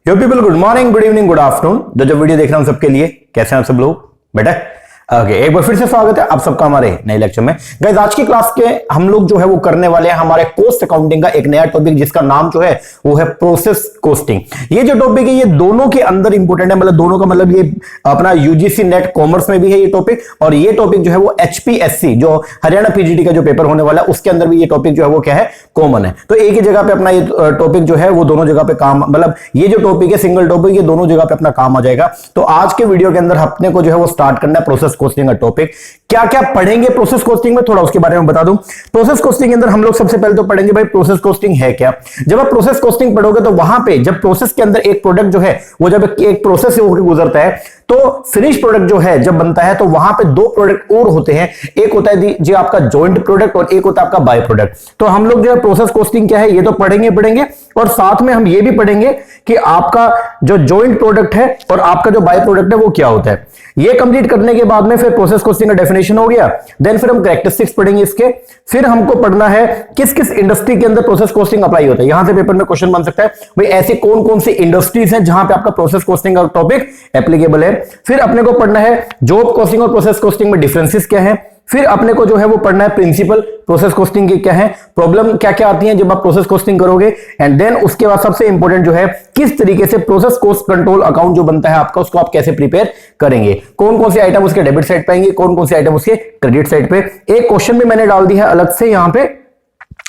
यो people, good morning, good evening, good afternoon. जो video देख रहे हैं सबके लिए, कैसे हैं आप सब लोग बेटा? ओके, एक बार फिर से स्वागत है आप सबका हमारे नए लेक्चर में। गाइस, आज की क्लास के हम लोग जो है वो करने वाले हैं हमारे कॉस्ट अकाउंटिंग का एक नया टॉपिक, जिसका नाम जो है वो है प्रोसेस कॉस्टिंग। ये जो टॉपिक है ये दोनों के अंदर इंपॉर्टेंट है, मतलब दोनों का मतलब ये अपना यूजीसी नेट कॉमर्स में भी है ये टॉपिक, और ये टॉपिक जो है वो एचपीएससी जो हरियाणा पीजीटी का जो पेपर होने वाला है उसके अंदर भी ये टॉपिक जो है वो क्या है, कॉमन है। तो एक ही जगह पे अपना ये टॉपिक जो है वो दोनों जगह पे काम, मतलब ये जो टॉपिक है सिंगल टॉपिक, ये दोनों जगह पे अपना काम आ जाएगा। तो आज के वीडियो के अंदर अपने को जो है वो स्टार्ट करना है प्रोसेस कॉस्टिंग का टॉपिक। क्या क्या पढ़ेंगे प्रोसेस कॉस्टिंग में, थोड़ा उसके बारे में बता दूं। प्रोसेस कॉस्टिंग के अंदर हम लोग सबसे पहले तो पढ़ेंगे भाई प्रोसेस कॉस्टिंग है क्या। जब आप प्रोसेस कॉस्टिंग पढ़ोगे तो वहां पे जब प्रोसेस के अंदर एक प्रोडक्ट जो है वो जब एक प्रोसेस से होकर गुजरता है तो फिनिश प्रोडक्ट जो है जब बनता है तो वहां पे दो प्रोडक्ट और होते हैं। एक होता है जो आपका जॉइंट प्रोडक्ट और एक होता है आपका बाय प्रोडक्ट। तो हम लोग जो है प्रोसेस कॉस्टिंग क्या है ये तो पढ़ेंगे और साथ में हम ये भी पढ़ेंगे कि आपका जो जॉइंट प्रोडक्ट है और आपका जो बाय प्रोडक्ट है वो क्या होता है। ये कंप्लीट करने के बाद में फिर प्रोसेस कॉस्टिंग का डेफिनेशन हो गया। देन फिर हम कैरेक्टरिस्टिक्स पढ़ेंगे इसके। फिर हमको पढ़ना है किस किस इंडस्ट्री के अंदर प्रोसेस कॉस्टिंग अप्लाई होता है। यहां से पेपर में क्वेश्चन बन सकता है भाई ऐसे कौन कौन सी इंडस्ट्रीज हैं जहां पे आपका प्रोसेस कॉस्टिंग का टॉपिक एप्लीकेबल है। फिर अपने को पढ़ना है जॉब कॉस्टिंग और प्रोसेस कॉस्टिंग में डिफरेंसेस क्या है। फिर अपने को जो है वो पढ़ना है प्रिंसिपल प्रोसेस कॉस्टिंग के क्या है, प्रॉब्लम क्या क्या आती हैं जब आप प्रोसेस कॉस्टिंग करोगे। एंड देन उसके बाद सबसे इंपॉर्टेंट जो है किस तरीके से प्रोसेस कॉस्ट कंट्रोल अकाउंट जो बनता है आपका उसको आप कैसे प्रिपेयर करेंगे, कौन कौन से आइटम उसके डेबिट साइड पे आएंगे, कौन कौन से आइटम उसके क्रेडिट साइड पे। एक क्वेश्चन भी मैंने डाल दी है अलग से यहां पे,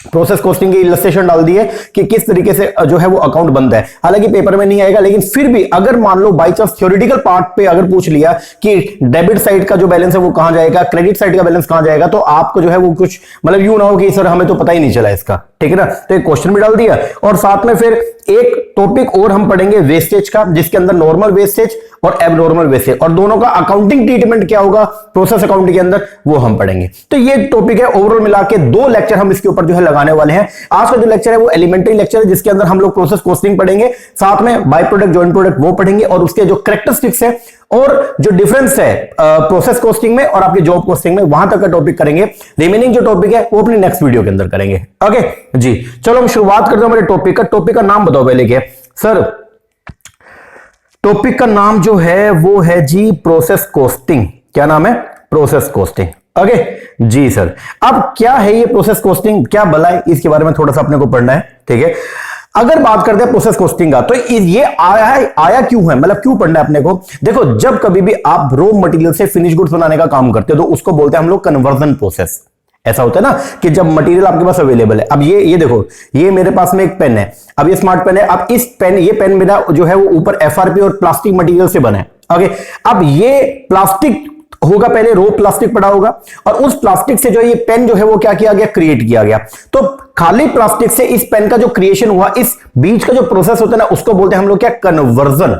प्रोसेस कॉस्टिंग की इलस्ट्रेशन डाल दी है कि किस तरीके से जो है वो अकाउंट बनता है। हालांकि पेपर में नहीं आएगा, लेकिन फिर भी अगर मान लो बाय चांस थ्योरेटिकल पार्ट पे अगर पूछ लिया कि डेबिट साइड का जो बैलेंस है वो कहां जाएगा, क्रेडिट साइड का बैलेंस कहां जाएगा, तो आपको जो है वो कुछ मतलब यूं ना हो कि सर हमें तो पता ही नहीं चला इसका, ठीक है ना। तो एक क्वेश्चन भी डाल दिया और साथ में फिर एक टॉपिक और हम पढ़ेंगे वेस्टेज का, जिसके अंदर नॉर्मल वेस्टेज और एबनॉर्मल वेस्टेज और दोनों का अकाउंटिंग ट्रीटमेंट क्या होगा प्रोसेस अकाउंटिंग के अंदर वो हम पढ़ेंगे। तो ये टॉपिक है ओवरऑल मिला के 2 लेक्चर हम इसके ऊपर जो है लगाने वाले हैं। आज का जो लेक्चर है वो एलिमेंट्री लेक्चर है जिसके अंदर हम लोग प्रोसेस कॉस्टिंग पढ़ेंगे, साथ में बाय प्रोडक्ट जॉइंट प्रोडक्ट वो पढ़ेंगे और उसके जो कैरेक्टरिस्टिक्स है और जो डिफरेंस है प्रोसेस कॉस्टिंग में और आपके जॉब कॉस्टिंग में वहां तक का टॉपिक करेंगे। रिमेनिंग जो टॉपिक है वो अपनी नेक्स्ट वीडियो के अंदर करेंगे। ओके जी, चलो हम शुरुआत करते हैं हमारे टॉपिक का। टॉपिक का नाम बताओ पहले क्या सर। टॉपिक का नाम जो है वो है जी प्रोसेस कॉस्टिंग। क्या नाम है? Process costing. ओके जी सर। अब क्या है ये प्रोसेस कॉस्टिंग, क्या भला है, इसके बारे में थोड़ा सा अपने को पढ़ना है, ठीक है। अगर बात करते हैं प्रोसेस कॉस्टिंग का तो ये आया क्यों है, मतलब क्यों पढ़ना है अपने को। देखो, जब कभी भी आप रॉ मटेरियल से फिनिश गुड्स बनाने का काम करते हो तो उसको बोलते हैं हम लोग कन्वर्जन प्रोसेस। ऐसा होता है ना कि जब मटेरियल आपके पास अवेलेबल है, अब ये देखो, ये मेरे पास में एक पेन है, अब ये स्मार्ट पेन है, अब इस पेन ये पेन मेरा जो है वो ऊपर एफआरपी और प्लास्टिक मटेरियल से बना है। ओके, अब ये प्लास्टिक होगा, पहले रो प्लास्टिक पड़ा होगा और उस प्लास्टिक से जो है ये पेन जो है वो क्या किया गया, क्रिएट किया गया। तो खाली प्लास्टिक से इस पेन का जो क्रिएशन हुआ, इस बीच का जो प्रोसेस होता है ना उसको बोलते हैं हम लोग क्या, कन्वर्जन।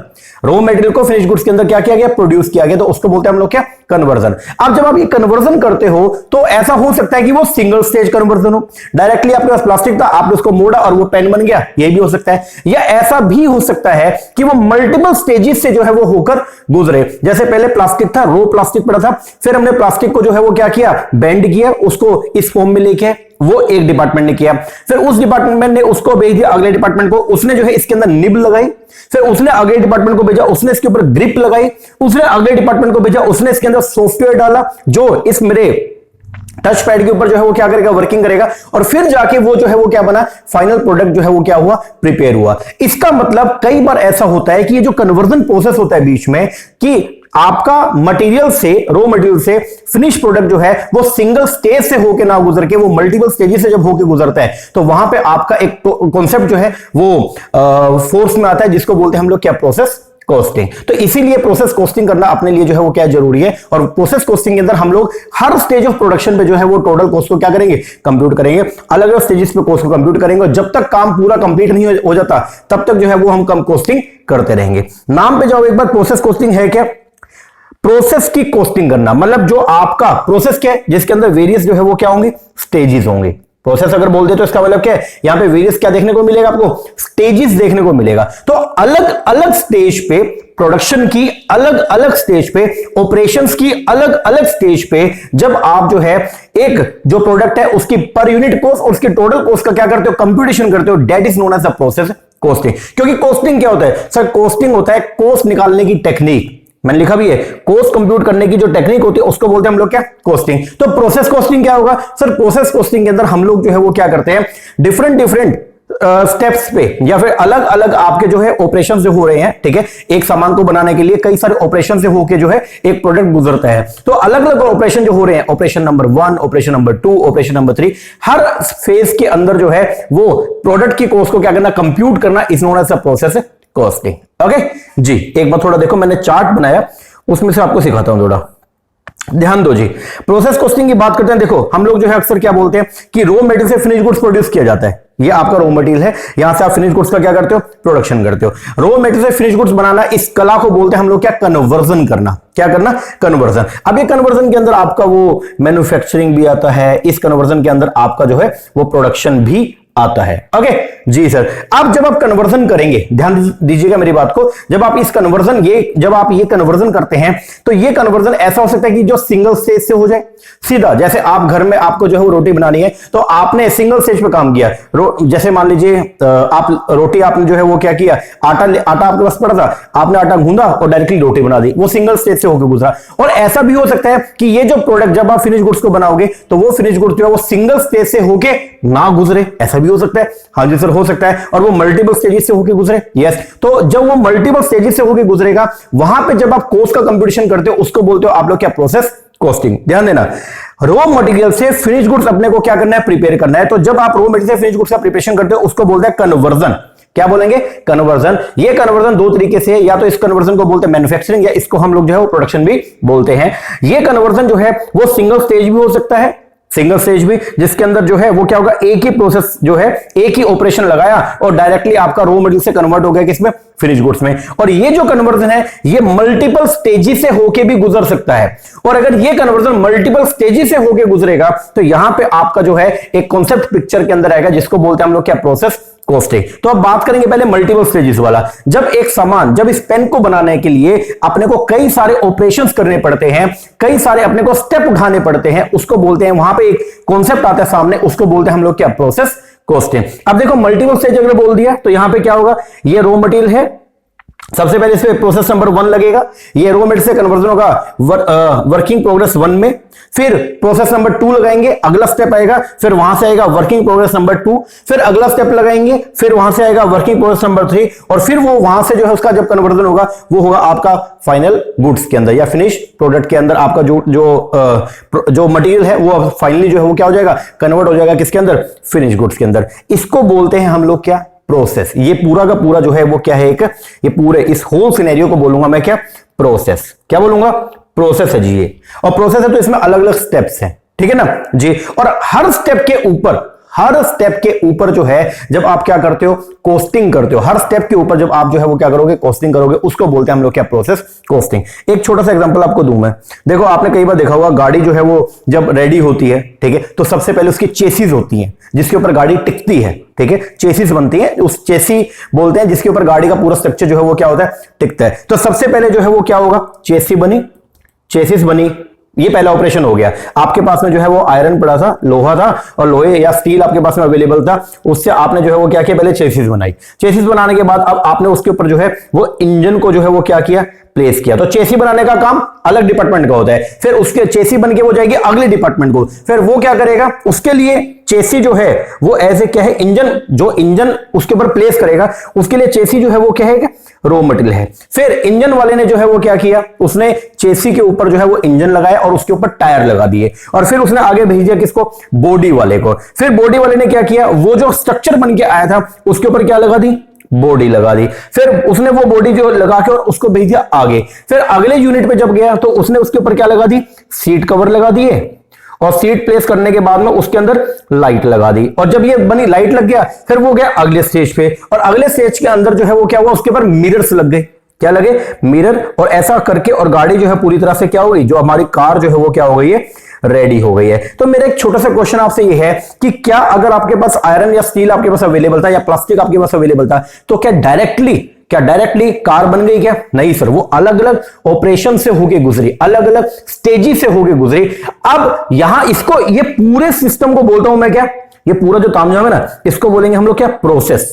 रॉ मटेरियल को फिनिश गुड्स के अंदर क्या किया गया, प्रोड्यूस किया गया, तो उसको बोलते हैं हम लोग क्या, कन्वर्जन। अब जब आप ये कन्वर्जन करते हो तो ऐसा हो सकता है कि वो सिंगल स्टेज कन्वर्जन हो, डायरेक्टली आपके पास प्लास्टिक था, आपने उसको मोड़ा और वो पेन बन गया, ये भी हो सकता है। या ऐसा भी हो सकता है कि वो मल्टीपल स्टेजेस से जो है वो होकर गुजरे। जैसे पहले प्लास्टिक था, रॉ प्लास्टिक पड़ा था, फिर हमने प्लास्टिक को जो है वो क्या किया, बेंड किया, उसको इस फॉर्म में लेके वो एक डिपार्टमेंट ने किया, फिर उस डिपार्टमेंट ने उसको भेज दिया अगले डिपार्टमेंट को, उसने जो है इसके अंदर निब लगाई, फिर उसने अगले डिपार्टमेंट को भेजा, उसने इसके ऊपर ग्रिप लगाई, उसने अगले डिपार्टमेंट को भेजा, उसने इसके अंदर सॉफ्टवेयर डाला जो इस मेरे टच पैड के ऊपर जो है वो क्या करेगा, वर्किंग करेगा, और फिर जाके वो जो है वो क्या बना, फाइनल प्रोडक्ट जो है वो क्या हुआ, प्रिपेयर हुआ। इसका मतलब कई बार ऐसा होता है कि ये जो कन्वर्जन प्रोसेस होता है बीच में, कि आपका मटेरियल से, रॉ मटेरियल से फिनिश प्रोडक्ट जो है वो सिंगल स्टेज से होके ना गुजर के वो मल्टीपल स्टेजेस से जब होके गुजरता है तो वहां पे आपका एक कॉन्सेप्ट जो है वो फोर्स में आता है, जिसको बोलते हैं हम लोग क्या, प्रोसेस कॉस्टिंग। तो इसीलिए प्रोसेस कॉस्टिंग करना अपने लिए जो है वो क्या जरूरी है। और प्रोसेस कॉस्टिंग के अंदर हम लोग हर स्टेज ऑफ प्रोडक्शन पे जो है वो टोटल कॉस्ट को क्या करेंगे, कंप्यूट करेंगे, अलग अलग स्टेजेस पे कॉस्ट को कंप्यूट करेंगे, और जब तक काम पूरा कंप्लीट नहीं हो जाता तब तक जो है वो हम कम कॉस्टिंग करते रहेंगे। नाम पे जाओ एक बार, प्रोसेस कॉस्टिंग है क्या, प्रोसेस की कॉस्टिंग करना, मतलब जो आपका प्रोसेस क्या है जिसके अंदर वेरियस जो है वो क्या होंगे, स्टेजेस होंगे। प्रोसेस अगर बोल दे तो इसका मतलब क्या है, यहां पे वेरियस क्या देखने को मिलेगा, आपको स्टेजेस देखने को मिलेगा। तो अलग अलग स्टेज पे प्रोडक्शन की, अलग अलग स्टेज पे ऑपरेशंस की, अलग अलग स्टेज पे जब आप जो है एक जो प्रोडक्ट है उसकी पर यूनिट कॉस्ट और उसकी टोटल कॉस्ट का क्या करते हो, कंप्यूटेशन करते हो, that is known as the process costing. क्योंकि कॉस्टिंग क्या होता है सर? कॉस्टिंग होता है कॉस्ट निकालने की टेक्निक, मैंने लिखा भी है, कॉस्ट कंप्यूट करने की जो टेक्निक होती है उसको बोलते हैं हम लोग क्या? कॉस्टिंग। तो प्रोसेस कॉस्टिंग क्या होगा सर? प्रोसेस कॉस्टिंग के अंदर हम लोग जो है वो क्या करते हैं, डिफरेंट डिफरेंट स्टेप्स पे या फिर अलग अलग आपके जो है ऑपरेशन जो हो रहे हैं, ठीक है, एक सामान को बनाने के लिए कई सारे ऑपरेशन से होके जो है एक प्रोडक्ट गुजरता है। तो अलग अलग ऑपरेशन जो हो रहे हैं, operation number 1, operation number 2, operation number 3, हर फेज के अंदर जो है वो प्रोडक्ट की कॉस्ट को क्या करना? कंप्यूट करना is known as the process costing. Okay जी, एक बार थोड़ा देखो, मैंने चार्ट बनाया उसमें से आपको सिखाता हूं, थोड़ा ध्यान दो जी। प्रोसेस कॉस्टिंग की बात करते हैं, देखो हम लोग जो है अक्सर क्या बोलते हैं कि रॉ मटेरियल से फिनिश गुड्स प्रोड्यूस किया जाता है। ये आपका रॉ मटेरियल है, यहां से आप फिनिश गुड्स का क्या करते हो? प्रोडक्शन करते हो। रॉ मटेरियल से फिनिश गुड्स बनाना, इस कला को बोलते हैं हम लोग क्या? कन्वर्जन करना। क्या करना? कन्वर्जन। अब ये कन्वर्जन के अंदर आपका वो मैन्युफैक्चरिंग भी आता है, इस कन्वर्जन के अंदर आपका जो है वो प्रोडक्शन भी आता है। ओके जी सर। अब जब आप कन्वर्जन करेंगे, ध्यान दीजिएगा मेरी बात को, जब आप इस कन्वर्जन जब आप ये कन्वर्जन करते हैं तो ये कन्वर्जन ऐसा हो सकता है कि जो सिंगल स्टेज से हो जाए सीधा, जैसे आप घर में आपको जो है वो रोटी बनानी है तो आपने सिंगल स्टेज पे काम किया। जैसे मान लीजिए आप रोटी, आपने जो है वो क्या किया, आटा आपके पास पड़ा था, आपने आटा गूंदा और डायरेक्टली रोटी बना दी, वो सिंगल स्टेज से होकर गुजरा। और ऐसा भी हो सकता है कि ये जो प्रोडक्ट जब आप फिनिश गुड्स को बनाओगे तो वो फिनिश गुड्स जो है वो सिंगल स्टेज से होके ना गुजरे, ऐसा भी हो सकता है। हाँ जी सर, हो सकता है। और वो मल्टीपल स्टेजेस से होके गुजरे। यस, तो जब वो मल्टीपल स्टेजेस से होके गुजरेगा, वहां पे जब आप कॉस्ट का कंप्यूटेशन करते हो उसको बोलते हो आप लोग क्या? Process costing. ध्यान देना, रॉ मटेरियल से फिनिश गुड्स अपने को क्या करना है? प्रिपेयर करना है। तो जब आप रॉ मटेरियल से फिनिश गुड्स का प्रिपरेशन करते हो उसको बोलते हैं कन्वर्जन। क्या बोलेंगे? कन्वर्जन। ये कन्वर्जन दो तरीके से है, या तो इस कन्वर्जन को बोलते हैं मैन्युफैक्चरिंग, या इसको हम लोग जो है वो प्रोडक्शन भी बोलते हैं। ये कन्वर्जन जो है वो सिंगल स्टेज भी हो सकता है, सिंगल स्टेज भी, जिसके अंदर जो है वो क्या होगा? एक ही प्रोसेस जो है, एक ही ऑपरेशन लगाया और डायरेक्टली आपका रॉ मटेरियल से कन्वर्ट हो गया किसमें? फिनिश गुड्स में। और ये जो कन्वर्जन है ये मल्टीपल स्टेजेस से होके भी गुजर सकता है। और अगर ये कन्वर्जन मल्टीपल स्टेजेस से होके गुजरेगा तो यहां पे आपका जो है एक कॉन्सेप्ट पिक्चर के अंदर आएगा जिसको बोलते हैं हम लोग क्या? Process costing. तो अब बात करेंगे पहले मल्टीपल स्टेजेस वाला। जब एक सामान, जब इस पेन को बनाने के लिए अपने को कई सारे ऑपरेशंस करने पड़ते हैं, कई सारे अपने को स्टेप उठाने पड़ते हैं, उसको बोलते हैं, वहां पे एक कॉन्सेप्ट आता है सामने, उसको बोलते हैं हम लोग क्या? Process costing. अब देखो मल्टीपल स्टेज अगर बोल दिया तो यहां पे क्या होगा? ये रॉ मटेरियल है, सबसे पहले इसमें प्रोसेस नंबर 1 लगेगा, ये रॉ मटेरियल से कन्वर्जन होगा वर्किंग प्रोग्रेस 1 में, फिर प्रोसेस नंबर 2 लगाएंगे, अगला स्टेप आएगा, फिर वहां से आएगा वर्किंग प्रोग्रेस नंबर 2, फिर अगला स्टेप लगाएंगे, फिर वहां से आएगा वर्किंग प्रोग्रेस नंबर 3, और फिर वो वहां से जो है उसका जब कन्वर्जन होगा वो होगा आपका फाइनल गुड्स के अंदर या फिनिश प्रोडक्ट के अंदर। आपका जो मटेरियल है वो फाइनली जो है वो क्या हो जाएगा? कन्वर्ट हो जाएगा किसके अंदर? फिनिश गुड्स के अंदर। इसको बोलते हैं हम लोग क्या? प्रोसेस। ये पूरा का पूरा जो है वो क्या है? ये पूरे इस होल सिनेरियो को बोलूंगा मैं क्या? प्रोसेस। क्या बोलूंगा? प्रोसेस है जी ये। और प्रोसेस है तो इसमें अलग अलग स्टेप्स हैं, ठीक है ना जी। और हर स्टेप के ऊपर जो है जब आप क्या करते हो? कॉस्टिंग करते हो। हर स्टेप के ऊपर जब आप जो है वो क्या करोगे? कॉस्टिंग करोगे, उसको बोलते हैं हम लोग क्या? Process costing. एक छोटा सा एग्जांपल आपको दूं मैं। देखो आपने कई बार देखा होगा गाड़ी जो है वो जब रेडी होती है, ठीक है, तो सबसे पहले उसकी चेसिस होती है जिसके ऊपर गाड़ी टिकती है, ठीक है, चेसिस बनती है, उस चेसी बोलते हैं जिसके ऊपर गाड़ी का पूरा स्ट्रक्चर जो है वो क्या होता है? टिकता है। तो सबसे पहले जो है वो क्या होगा? चेसिस बनी, ये पहला ऑपरेशन हो गया। आपके पास में जो है वो आयरन पड़ा था, लोहा था, और लोहे या स्टील आपके पास में अवेलेबल था, उससे आपने जो है वो क्या किया? पहले चेसिस बनाई। चेसिस बनाने के बाद अब आपने उसके ऊपर जो है वो इंजन को जो है वो क्या किया? प्लेस किया। तो चेसी बनाने का काम अलग डिपार्टमेंट का होता है, फिर उसके चेसी बन के वो जाएगी अगले डिपार्टमेंट को, फिर वो क्या करेगा? उसके लिए चेसी जो है वो ऐसे क्या है? इंजन, जो इंजन उसके ऊपर प्लेस करेगा उसके लिए चेसी जो है वो क्या है? रॉ मटेरियल है। फिर इंजन वाले ने जो है वो क्या किया? उसने चेसी के ऊपर जो है वो इंजन लगाया और उसके ऊपर टायर लगा दिए, और फिर उसने आगे भेज दिया किसको? बॉडी वाले को। फिर बॉडी वाले ने क्या किया? वो जो स्ट्रक्चर बन के आया था उसके ऊपर क्या लगा दी? बॉडी लगा दी। फिर उसने वो बॉडी जो लगा के और उसको भेज दिया आगे। फिर अगले यूनिट पे जब गया तो उसने उसके ऊपर क्या लगा दी? सीट कवर लगा दिए, और सीट प्लेस करने के बाद में उसके अंदर लाइट लगा दी, और जब ये बनी, लाइट लग गया, फिर वो गया अगले स्टेज पे, और अगले स्टेज के अंदर जो है वो क्या हुआ? उसके ऊपर मिरर्स लग गए। क्या लगे? मिरर। और ऐसा करके और गाड़ी जो है पूरी तरह से क्या हो गई? जो हमारी कार जो है वो क्या हो गई है? रेडी हो गई है। तो मेरा एक छोटा सा क्वेश्चन आपसे ये है कि क्या अगर आपके पास आयरन या स्टील आपके पास अवेलेबल था या प्लास्टिक आपके पास अवेलेबल था तो क्या डायरेक्टली कार बन गई क्या? नहीं सर, वो अलग अलग ऑपरेशन से होके गुजरी, अलग अलग स्टेजेस से होके गुजरी। अब यहां इसको, ये पूरे सिस्टम को बोलता हूं मैं क्या? ये पूरा जो तामझाम है ना, इसको बोलेंगे हम लोग क्या? प्रोसेस।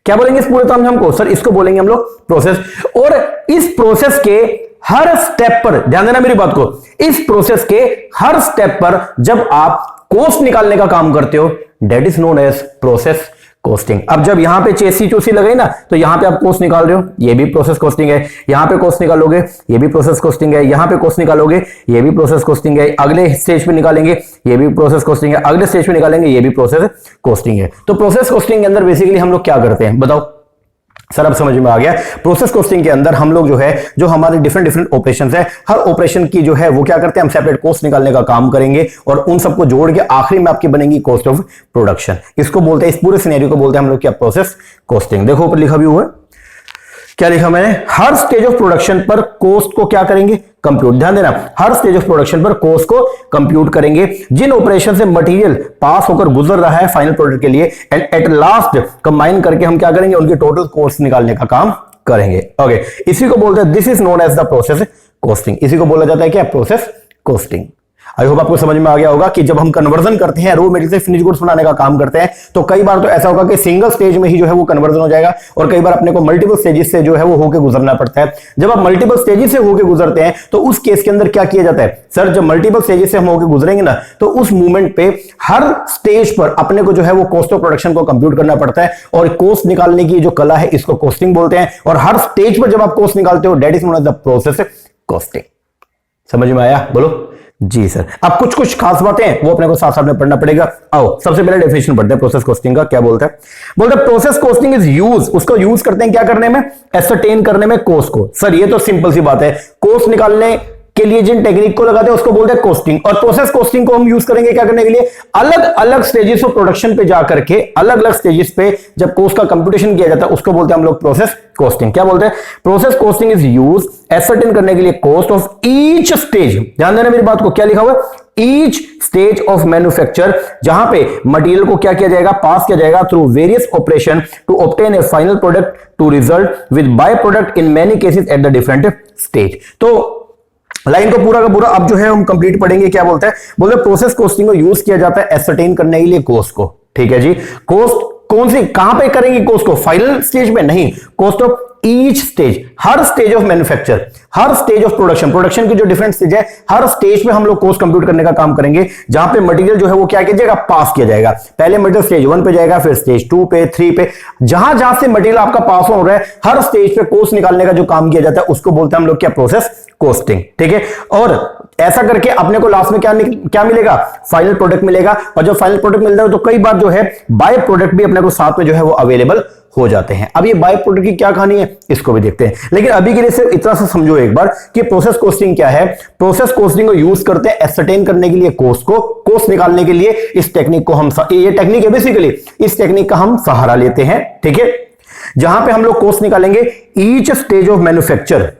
क्या बोलेंगे इस पूरे टर्म में हमको? सर इसको बोलेंगे हम लोग प्रोसेस। और इस प्रोसेस के हर स्टेप पर ध्यान देना मेरी बात को, इस प्रोसेस के हर स्टेप पर जब आप कॉस्ट निकालने का काम करते हो, that is known as process costing. अब जब यहां पे चेसी चूसी लगे ना, तो यहां पे आप कॉस्ट निकाल रहे हो, ये भी प्रोसेस कॉस्टिंग है। यहां पे कॉस्ट निकालोगे, ये भी प्रोसेस कॉस्टिंग है। यहां पे कॉस्ट निकालोगे, ये भी प्रोसेस कॉस्टिंग है। अगले स्टेज पे निकालेंगे, ये भी प्रोसेस कॉस्टिंग है। अगले स्टेज पे निकालेंगे, ये भी प्रोसेस कॉस्टिंग है। तो प्रोसेस कॉस्टिंग के अंदर बेसिकली हम लोग क्या करते हैं बताओ? सर अब समझ में आ गया। प्रोसेस कॉस्टिंग के अंदर हम लोग जो है, जो हमारे डिफरेंट ऑपरेशंस है, हर ऑपरेशन की जो है वो क्या करते हैं, हम सेपरेट कॉस्ट निकालने का काम करेंगे और उन सबको जोड़ के आखिरी में आपकी बनेगी कॉस्ट ऑफ प्रोडक्शन। इसको बोलते हैं, इस पूरे सिनेरियो को बोलते हैं हम लोग क्या, प्रोसेस कॉस्टिंग। देखो ऊपर लिखा भी हुआ है, क्या लिखा मैंने? हर स्टेज ऑफ प्रोडक्शन पर कॉस्ट को क्या करेंगे, कंप्यूट। ध्यान देना, हर स्टेज ऑफ प्रोडक्शन पर कॉस्ट को कंप्यूट करेंगे। जिन ऑपरेशन से मटेरियल पास होकर गुजर रहा है फाइनल प्रोडक्ट के लिए, एंड एट लास्ट कंबाइन करके हम क्या करेंगे, उनके टोटल कॉस्ट निकालने का काम करेंगे। ओके, इसी को बोलते हैं, this is known as the process costing. इसी को बोला जाता है क्या, प्रोसेस कॉस्टिंग। आई होप आपको समझ में आ गया होगा कि जब हम कन्वर्जन करते हैं, रॉ मटेरियल से फिनिश गुड्स बनाने का काम करते हैं, तो कई बार तो ऐसा होगा कि सिंगल स्टेज में ही जो है वो कन्वर्जन हो जाएगा, और कई बार अपने को मल्टीपल स्टेजेस से जो है वो होके गुजरना पड़ता है। जब आप मल्टीपल स्टेजेस से होके गुजरते हैं, तो उस केस के अंदर क्या किया जाता है? सर जब मल्टीपल स्टेजेस से हम होके गुजरेंगे ना, तो उस मूवमेंट पे हर स्टेज पर अपने को जो है वो कॉस्ट ऑफ प्रोडक्शन को कंप्यूट करना पड़ता है, और कॉस्ट निकालने की जो कला है इसको कॉस्टिंग बोलते हैं। और हर स्टेज पर जब आप कॉस्ट निकालते हो, that is known as the process costing. समझ में आया? बोलो जी सर। अब कुछ कुछ खास बातें हैं वो अपने को साथ साथ में पढ़ना पड़ेगा। आओ सबसे पहले डेफिनेशन पढ़ते हैं प्रोसेस कॉस्टिंग का। क्या बोलता है? बोलते हैं प्रोसेस कॉस्टिंग इज यूज, उसको यूज करते हैं क्या करने में, एसरटेन करने में कॉस्ट को। सर ये तो सिंपल सी बात है, कॉस्ट निकालने के लिए जिन टेक्निक को लगाते हैं उसको बोलते हैं कॉस्टिंग। और प्रोसेस कॉस्टिंग को हम यूज करेंगे क्या करने के लिए, अलग अलग स्टेजेस ऑफ प्रोडक्शन पे जाकर के, अलग अलग स्टेजेस पे जब कॉस्ट का कंप्यूटेशन किया जाता है उसको बोलते हैं हम लोग प्रोसेस कॉस्टिंग। क्या बोलते हैं? Process costing is use ascertain करने के लिए कॉस्ट ऑफ ईच स्टेज। ध्यान देना मेरी बात को, क्या लिखा हुआ है? ईच स्टेज ऑफ मैन्युफैक्चर, जहां पे मटेरियल को क्या किया जाएगा, पास किया जाएगा through various operation to obtain a final product to result with by product in many cases at the different stage. तो लाइन को पूरा का पूरा अब जो है हम कंप्लीट पढ़ेंगे। क्या बोलते हैं? बोलते हैं प्रोसेस कॉस्टिंग को यूज किया जाता है एसरटेन करने के लिए कॉस्ट को। ठीक है जी। कॉस्ट कौन सी, कहां पे करेंगे कॉस्ट को? फाइनल स्टेज में नहीं, cost of each stage, her stage of manufacture, her stage of production, production की जो डिफरेंट स्टेज है, हर स्टेज पे हम लोग कॉस्ट कंप्यूट करने का काम करेंगे, जहां पे मटेरियल जो है वो क्या किया जाएगा, पास किया जाएगा। पहले मटेरियल स्टेज 1 पे जाएगा, फिर स्टेज 2 पे, 3 पे, जहां जहां से मटेरियल आपका पास हो रहा है, हर स्टेज पे कॉस्ट निकालने का जो काम किया जाता है उसको बोलते हैं हम लोग क्या, प्रोसेस कॉस्टिंग। ठीक है। और ऐसा करके अपने को लास्ट में क्या मिलेगा, फाइनल प्रोडक्ट मिलेगा। और जब फाइनल प्रोडक्ट मिलता है तो कई बार जो है बाय प्रोडक्ट भी अपने को साथ में जो है वो अवेलेबल हो जाते हैं। अब ये बाय प्रोडक्ट की क्या कहानी है इसको भी देखते हैं, लेकिन अभी के लिए सिर्फ इतना सा समझो एक बार कि प्रोसेस कॉस्टिंग क्या है। प्रोसेस कॉस्टिंग को यूज करते हैं एसरटेन करने के लिए कॉस्ट को, कॉस्ट निकालने के लिए इस टेक्निक को हम, ये टेक्निक है बेसिकली, इस टेक्निक का हम सहारा लेते हैं। ठीक है। जहां पे हम लोग कॉस्ट निकालेंगे ईच स्टेज ऑफ मैन्युफैक्चर,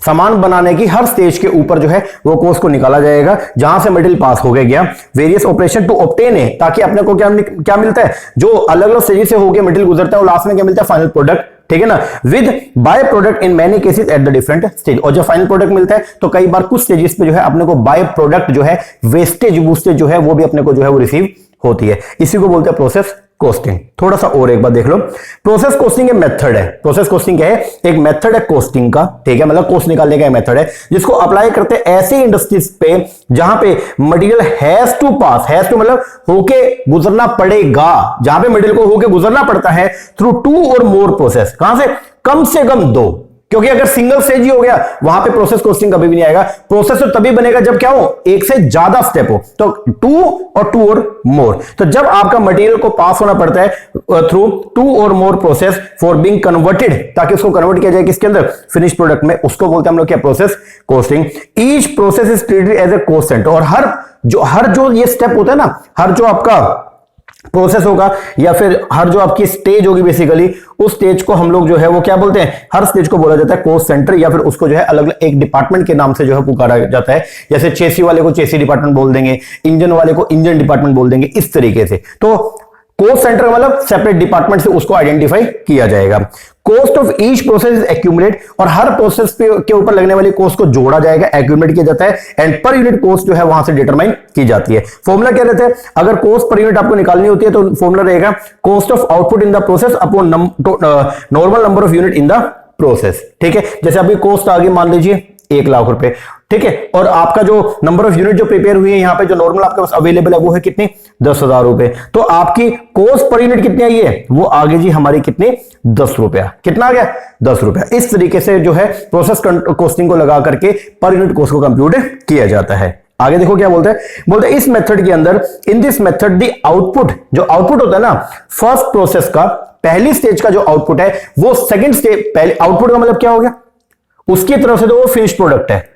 सामान बनाने की हर स्टेज के ऊपर जो है वो कॉस्ट को निकाला जाएगा, जहां से मटेरियल पास हो गया। वेरियस ऑपरेशन टू ऑब्टेन है, ताकि अपने को क्या मिलता है, जो अलग अलग स्टेज से होकर मटेरियल गुजरता है वो लास्ट में क्या मिलता है, फाइनल प्रोडक्ट। ठीक है ना। With by product in many cases at the different stage. और जब फाइनल प्रोडक्ट मिलता है तो कई बार कुछ स्टेजेस पे जो है अपने को बाय प्रोडक्ट जो है, वेस्टेज बूस्टेज जो है वो भी अपने को जो है वो रिसीव होती है। इसी को बोलते हैं प्रोसेस कॉस्टिंग। थोड़ा सा और एक बार देख लो, प्रोसेस कॉस्टिंग एक मेथड है। प्रोसेस कॉस्टिंग क्या है, एक मेथड है कॉस्टिंग का। ठीक है, मतलब कॉस्ट निकालने का मेथड है, जिसको अप्लाई करते हैं ऐसे इंडस्ट्रीज पे जहां पे material has to pass, has to मतलब होके गुजरना पड़ेगा, जहां पे मटेरियल को होके गुजरना पड़ता है थ्रू 2 और मोर प्रोसेस। कहां से कम 2, क्योंकि अगर सिंगल स्टेज ही हो गया वहां पे प्रोसेस कॉस्टिंग कभी भी नहीं आएगा। प्रोसेस तो तभी बनेगा जब क्या हो, एक से ज्यादा स्टेप हो, तो 2 और मोर। तो जब आपका मटेरियल को पास होना पड़ता है थ्रू 2 और more process for being converted, ताकि उसको कन्वर्ट किया जाए किसके अंदर, फिनिश प्रोडक्ट में, उसको बोलते हैं हम लोग क्या, process costing. Each process is treated as a cost centre. और हर जो ये स्टेप होता है ना, हर जो आपका प्रोसेस होगा या फिर हर जो आपकी स्टेज होगी बेसिकली, उस स्टेज को हम लोग जो है वो क्या बोलते हैं, हर स्टेज को बोला जाता है कॉस्ट सेंटर, या फिर उसको जो है अलग अलग एक डिपार्टमेंट के नाम से जो है पुकारा जाता है। जैसे चेसी वाले को चेसी डिपार्टमेंट बोल देंगे, इंजन वाले को इंजन डिपार्टमेंट बोल देंगे, इस तरीके से। तो कॉस्ट सेंटर मतलब सेपरेट डिपार्टमेंट से उसको आइडेंटिफाई किया जाएगा। Cost of each process is accumulate, और हर प्रोसेस के ऊपर लगने वाली कॉस्ट को जोड़ा जाएगा, एक्यूमुलेट किया जाता है, एंड पर यूनिट कॉस्ट जो है वहां से डिटरमाइन की जाती है। फॉर्मूला क्या रहता है, अगर कॉस्ट पर यूनिट आपको निकालनी होती है तो फॉर्मूला रहेगा cost of output in the process upon normal number of unit in the process. ठीक है, जैसे अभी कॉस्ट आ गई मान लीजिए 1 लाख रुपए, ठीक है, और आपका जो नंबर ऑफ यूनिट जो प्रिपेयर हुई है यहां पे जो नॉर्मल आपके पास अवेलेबल है वो है कितनी, 10,000 रुपए। तो आपकी कॉस्ट पर यूनिट कितनी आई है, वो आगे जी हमारी कितनी, 10 रुपया। कितना आ गया, 10 रुपया। इस तरीके से जो है प्रोसेस कॉस्टिंग को लगा करके पर यूनिट कॉस्ट को कंप्यूट किया जाता है। आगे देखो क्या बोलते हैं, बोलते हैं इस मेथड के अंदर, in this method the output, जो आउटपुट होता है ना फर्स्ट प्रोसेस का, पहली स्टेज का जो आउटपुट है वो सेकंड स्टेज, पहले आउटपुट का मतलब क्या हो गया, उसकी तरफ से तो वो फिनिश प्रोडक्ट है,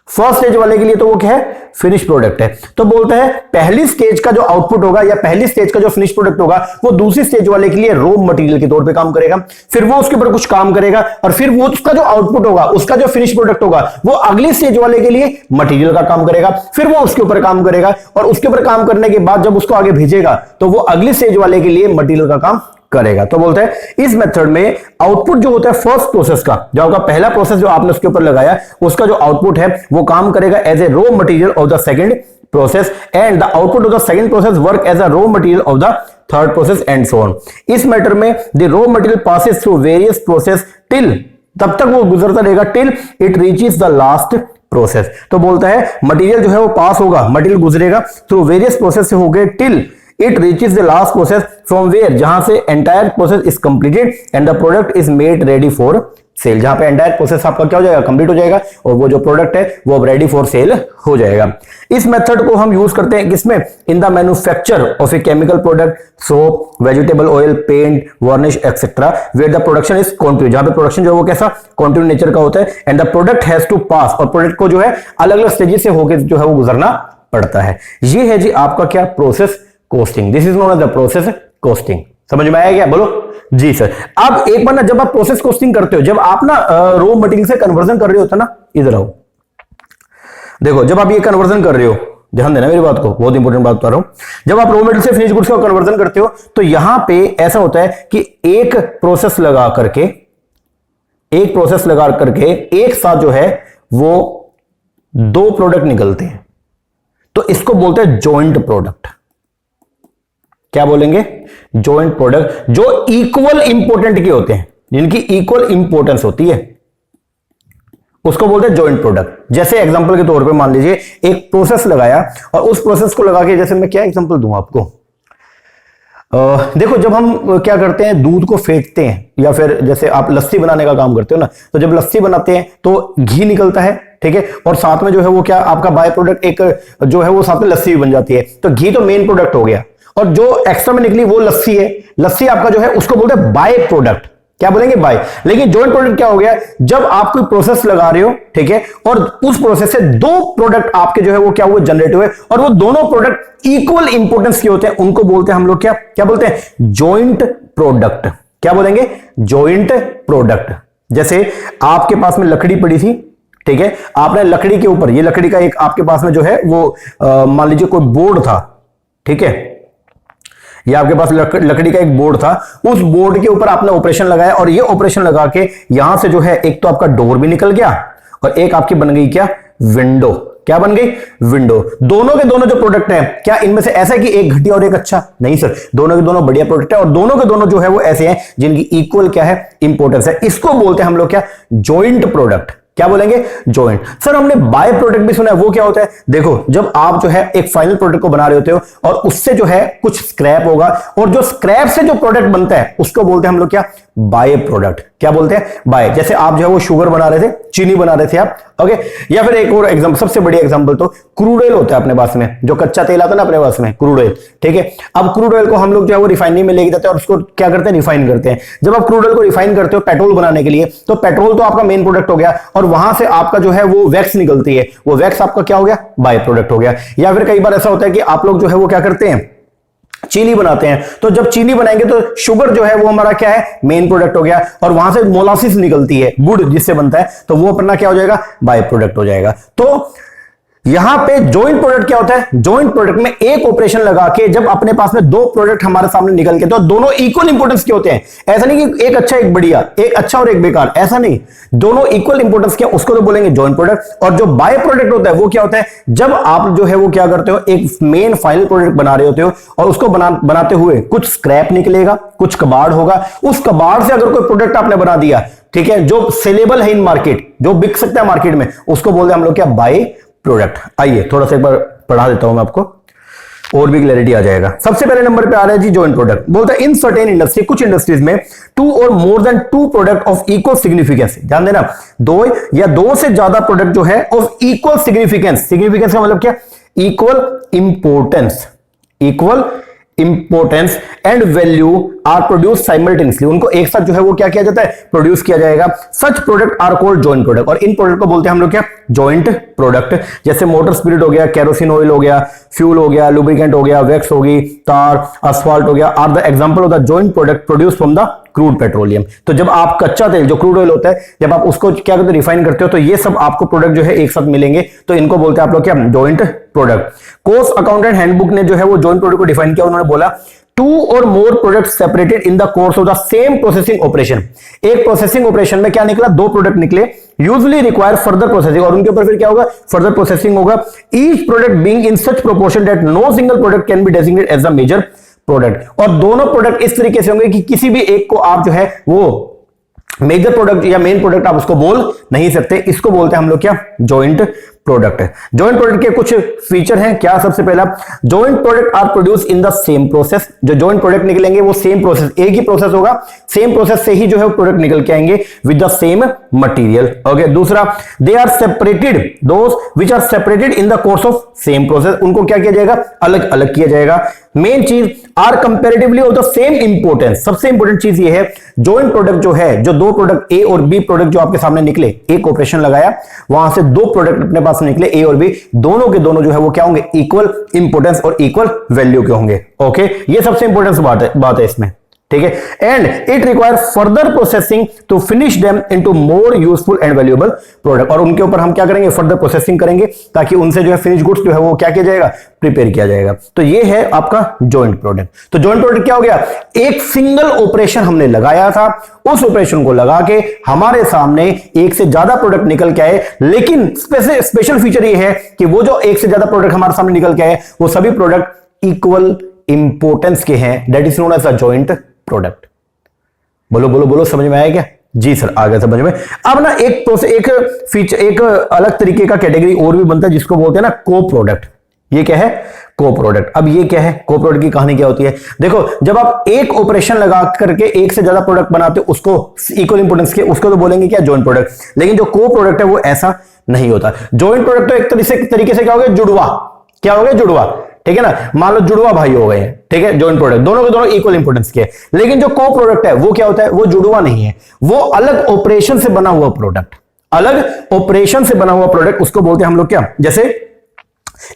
फर्स्ट स्टेज वाले के लिए तो वो क्या है, फिनिश प्रोडक्ट है। तो बोलते हैं पहली स्टेज का जो आउटपुट होगा या पहली स्टेज का जो फिनिश प्रोडक्ट होगा वो दूसरी स्टेज वाले के लिए रॉ मटेरियल के तौर पे काम करेगा, फिर वो उसके ऊपर कुछ काम करेगा, और फिर वो उसका जो आउटपुट होगा, उसका जो फिनिश प्रोडक्ट होगा वो अगली स्टेज वाले के लिए मटेरियल का काम करेगा, फिर वो उसके ऊपर काम करेगा, और उसके ऊपर काम करने के बाद जब उसको आगे भेजेगा तो वो अगली स्टेज वाले के लिए मटेरियल का काम करेगा। तो बोलते हैं इस मेथड में आउटपुट जो होता है फर्स्ट प्रोसेस का, जो आपका पहला प्रोसेस जो आपने उसके ऊपर लगाया, उसका जो आउटपुट है वो काम करेगा as a raw material of the second process, and the output of the second process work as a raw material of the third process, and so on. इस मैटर में the raw material passes through various process till, तब तक वो गुजरता रहेगा till it reaches the last process. तो बोलता है मटेरियल जो है वो पास होगा, मटेरियल गुजरेगा थ्रू वेरियस प्रोसेस से होगे till it reaches the last process from where, जहां से entire process is completed and the product is made ready for sale, जहां पे entire process आपका क्या हो जाएगा, कंप्लीट हो जाएगा, और वो जो प्रोडक्ट है वो अब रेडी फॉर सेल हो जाएगा। इस मेथड को हम यूज करते हैं किसमें, in the manufacture of a chemical product, soap, vegetable oil, paint, varnish etcetera, where the production is continue, जहां पे प्रोडक्शन जो है वो कैसा, कॉन्टिन्यू नेचर का होता है, and the product has to pass, और प्रोडक्ट को जो है अलग अलग स्टेजेस से होकर जो है वो गुजरना पड़ता है। ये है जी आपका क्या, process costing. This is known as the process costing. समझ में आया क्या, बोलो जी सर। अब एक बार ना जब आप प्रोसेस कॉस्टिंग करते हो, जब आप ना रॉ मटेरियल से कन्वर्जन कर रहे होते ना, इधर आओ देखो, जब आप ये कन्वर्जन कर रहे हो, ध्यान देना मेरी बात को, बहुत इंपॉर्टेंट बात बता रहा हूं। जब आप रॉ मटेरियल से फिनिश गुड्स का कन्वर्जन करते हो तो यहां पे ऐसा होता है कि एक प्रोसेस लगा करके एक साथ जो है वो 2 प्रोडक्ट निकलते हैं, तो इसको बोलते हैं जॉइंट प्रोडक्ट। क्या बोलेंगे, जॉइंट प्रोडक्ट, जो इक्वल इंपोर्टेंट के होते हैं, जिनकी इक्वल इंपोर्टेंस होती है, उसको बोलते हैं जॉइंट प्रोडक्ट। जैसे एग्जांपल के तौर पे मान लीजिए एक प्रोसेस लगाया, और उस प्रोसेस को लगा के, जैसे मैं क्या एग्जांपल दूं आपको, देखो जब हम क्या करते हैं, दूध को फेंटते हैं, या फिर जैसे आप लस्सी बनाने का काम करते हो ना, तो जब लस्सी बनाते हैं तो घी निकलता है, ठीक है, और साथ में जो है वो क्या, आपका बाय प्रोडक्ट एक जो है वो साथ में लस्सी भी बन जाती है। तो घी तो मेन प्रोडक्ट हो गया, और जो एक्स्ट्रा में निकली वो लस्सी है, लस्सी आपका जो है उसको बोलते हैं बाय प्रोडक्ट। क्या बोलेंगे, बाय। लेकिन जॉइंट प्रोडक्ट क्या हो गया, जब आप कोई प्रोसेस लगा रहे हो, ठीक है, और उस प्रोसेस से 2 प्रोडक्ट आपके जो है वो क्या हुए, जनरेट हुए, और वो दोनों प्रोडक्ट इक्वल इंपोर्टेंस के होते हैं, उनको बोलते हैं हम लोग क्या बोलते हैं, जॉइंट प्रोडक्ट। क्या बोलेंगे, जॉइंट प्रोडक्ट। जैसे आपके पास में लकड़ी पड़ी थी, ठीक है, आपने लकड़ी के ऊपर, ये लकड़ी का एक आपके पास में जो है वो मान लीजिए कोई बोर्ड था, ठीक है, ये आपके पास लकड़ी का एक बोर्ड था, उस बोर्ड के ऊपर आपने ऑपरेशन लगाया, और ये ऑपरेशन लगा के यहां से जो है एक तो आपका डोर भी निकल गया, और एक आपकी बन गई क्या, विंडो। क्या बन गई, विंडो। दोनों के दोनों जो प्रोडक्ट हैं, क्या इनमें से ऐसा है कि एक घटिया और एक अच्छा, नहीं सर, दोनों के दोनों बढ़िया प्रोडक्ट है, और दोनों के दोनों जो है वो ऐसे हैं जिनकी इक्वल क्या है, इंपोर्टेंस है। इसको बोलते हैं हम लोग क्या, जॉइंट प्रोडक्ट। क्या बोलेंगे, जॉइंट। सर हमने बाय प्रोडक्ट भी सुना है, वो क्या होता है, देखो जब आप जो है एक फाइनल प्रोडक्ट को बना रहे होते हो, और उससे जो है कुछ स्क्रैप होगा, और जो स्क्रैप से जो प्रोडक्ट बनता है उसको बोलते हैं हम लोग क्या, बाय प्रोडक्ट। क्या बोलते हैं, बाय। जैसे आप जो है वो शुगर बना रहे थे, चीनी बना रहे थे आप, ओके, या फिर एक और एग्जांपल, सबसे बढ़िया एग्जांपल तो क्रूड ऑयल होता है अपने पास में, जो कच्चा तेल आता है ना अपने पास में, क्रूड ऑयल, ठीक है। अब क्रूड ऑयल को हम लोग जो है वो रिफाइनरी में लेके जाते हैं, और उसको क्या करते हैं, रिफाइन करते हैं। जब आप क्रूड ऑयल को रिफाइन करते हो पेट्रोल बनाने के लिए, तो पेट्रोल तो आपका मेन प्रोडक्ट हो गया, और वहां से आपका जो है वो वैक्स निकलती है, वो वैक्स आपका क्या हो गया, बाय प्रोडक्ट हो गया। या फिर कई बार ऐसा होता है कि आप लोग जो है वो क्या करते हैं, चीनी बनाते हैं, तो जब चीनी बनाएंगे तो शुगर जो है वो हमारा क्या है, मेन प्रोडक्ट हो गया, और वहां से मोलासिस निकलती है, गुड़ जिससे बनता है, तो वो अपना क्या हो जाएगा, बाय प्रोडक्ट हो जाएगा। तो यहां पे जॉइंट प्रोडक्ट क्या होता है? जॉइंट प्रोडक्ट में एक ऑपरेशन लगा के जब अपने पास में दो प्रोडक्ट हमारे सामने निकल के तो दोनों इक्वल इंपोर्टेंस के होते हैं। ऐसा नहीं कि एक अच्छा एक बढ़िया, एक अच्छा और एक बेकार, ऐसा नहीं, दोनों इक्वल इंपोर्टेंस के, उसको तो बोलेंगे जॉइंट प्रोडक्ट। और जो बाय प्रोडक्ट होता है वो क्या होता है? जब आप जो है वो क्या करते हो, एक मेन फाइनल प्रोडक्ट बना रहे होते हो और उसको बनाते हुए कुछ स्क्रैप निकलेगा, कुछ कबाड़ होगा, उस कबाड़ से अगर कोई प्रोडक्ट आपने बना दिया, ठीक है, जो सेलेबल है इन मार्केट, जो बिक सकता है मार्केट में, उसको बोलते हैं हम लोग क्या? By product. आइए थोड़ा सा एक बार पढ़ा देता हूं मैं आपको, और भी क्लैरिटी आ जाएगा। सबसे पहले नंबर पे आ रहा है जी जॉइंट प्रोडक्ट। बोलता है इन सर्टेन इंडस्ट्री, कुछ इंडस्ट्रीज में टू और more than two product of equal significance, ध्यान देना, दो या दो से ज्यादा प्रोडक्ट जो है ऑफ इक्वल सिग्निफिकेंस, सिग्निफिकेंस का मतलब क्या? Equal importance, equal importance and value are produce simultaneously, उनको एक साथ जो है वो क्या किया जाता है? प्रोड्यूस किया जाएगा। Such product are called joint product, और इन प्रोडक्ट को बोलते हैं हम लोग क्या? Joint product. जैसे मोटर स्पिरिट हो गया, केरोसिन ऑयल हो गया, फ्यूल हो गया, लुब्रिकेंट हो गया, वैक्स होगी, तार, असफाल्ट हो गया, are the example of the joint product produce from the crude petroleum. तो जब आप कच्चा तेल, जो क्रूड ऑयल होता है, जब आप उसको क्या करते हो? रिफाइन करते हो, तो ये सब आपको प्रोडक्ट जो है एक साथ मिलेंगे, तो इनको बोलते हैं आप लोग क्या? Joint product. Cost accountant handbook ने जो है वो जॉइंट प्रोडक्ट को डिफाइन किया, उन्होंने बोला टू और more product separated in the course of the same processing operation. एक प्रोसेसिंग ऑपरेशन में क्या निकला? दो प्रोडक्ट निकले, यूजुअली रिक्वायर फर्दर प्रोसेसिंग, और उनके ऊपर फिर क्या होगा? फर्दर प्रोसेसिंग होगा। Each product being in such proportion that no single product can be designated as the major product. और दोनों प्रोडक्ट इस तरीके से होंगे कि किसी भी एक को आप जो है वो मेजर प्रोडक्ट या मेन प्रोडक्ट आप उसको बोल नहीं सकते। इसको बोलते हैं हम लोग क्या? Joint product. जॉइंट प्रोडक्ट के कुछ फीचर हैं क्या? सबसे पहला, joint product are produce in the same process. जो जॉइंट प्रोडक्ट निकलेंगे वो सेम प्रोसेस, एक ही प्रोसेस होगा, सेम प्रोसेस से ही जो है प्रोडक्ट निकल के आएंगे with the same material. Okay. दूसरा, they are separated, those which are separated in the course of same process, उनको क्या किया जाएगा? अलग अलग किया जाएगा। मेन चीज, are comparatively of the same importance, सबसे इंपोर्टेंट चीज ये है, जॉइंट प्रोडक्ट जो है, जो दो प्रोडक्ट ए और बी प्रोडक्ट जो आपके सामने निकले, एक ऑपरेशन लगाया, वहां से दो प्रोडक्ट अपने पास निकले ए और बी, दोनों के दोनों जो है वो क्या होंगे? इक्वल इंपोर्टेंस और इक्वल वैल्यू के होंगे। ओके, ये सबसे इंपोर्टेंट बात है इसमें, ठीक है। And it require further processing to finish them into more useful and valuable product, और उनके ऊपर हम क्या करेंगे? फर्दर प्रोसेसिंग करेंगे, ताकि उनसे जो है फिनिश गुड्स जो है वो क्या किया जाएगा? प्रिपेयर किया जाएगा। तो ये है आपका जॉइंट प्रोडक्ट। तो जॉइंट प्रोडक्ट क्या हो गया? एक सिंगल ऑपरेशन हमने लगाया था, उस ऑपरेशन को लगा के हमारे सामने एक से ज्यादा प्रोडक्ट निकल के आए, लेकिन स्पेशल फीचर ये है कि वो जो एक से ज्यादा प्रोडक्ट हमारे सामने निकल के आए, वो सभी प्रोडक्ट इक्वल इंपोर्टेंस के हैं। That is known as a joint product. बोलो बोलो बोलो, समझ में आया क्या? जी सर, आ गया समझ में। अब ना एक फीचर, एक अलग तरीके का कैटेगरी और भी बनता है, जिसको बोलते हैं ना को प्रोडक्ट। ये क्या है? को प्रोडक्ट। अब ये क्या है? को प्रोडक्ट की कहानी क्या होती है? देखो, जब आप एक ऑपरेशन लगा करके एक से ज्यादा प्रोडक्ट बनाते हो, उसको इक्वल इंपोर्टेंस के, उसको तो बोलेंगे क्या? Joint product. लेकिन जो को प्रोडक्ट है वो ऐसा नहीं होता। जॉइंट प्रोडक्ट तो एक तरीके से क्या हो गया? जुड़वा। क्या हो गया? जुड़वा, ठीक है ना। मान लो जुड़वा भाई हो गए, ठीक है, जॉइंट प्रोडक्ट, दोनों के दोनों इक्वल इंपोर्टेंस के। लेकिन जो को प्रोडक्ट है वो क्या होता है? वो जुड़वा नहीं है, वो अलग ऑपरेशन से बना हुआ प्रोडक्ट, अलग ऑपरेशन से बना हुआ प्रोडक्ट, उसको बोलते हैं हम लोग क्या? जैसे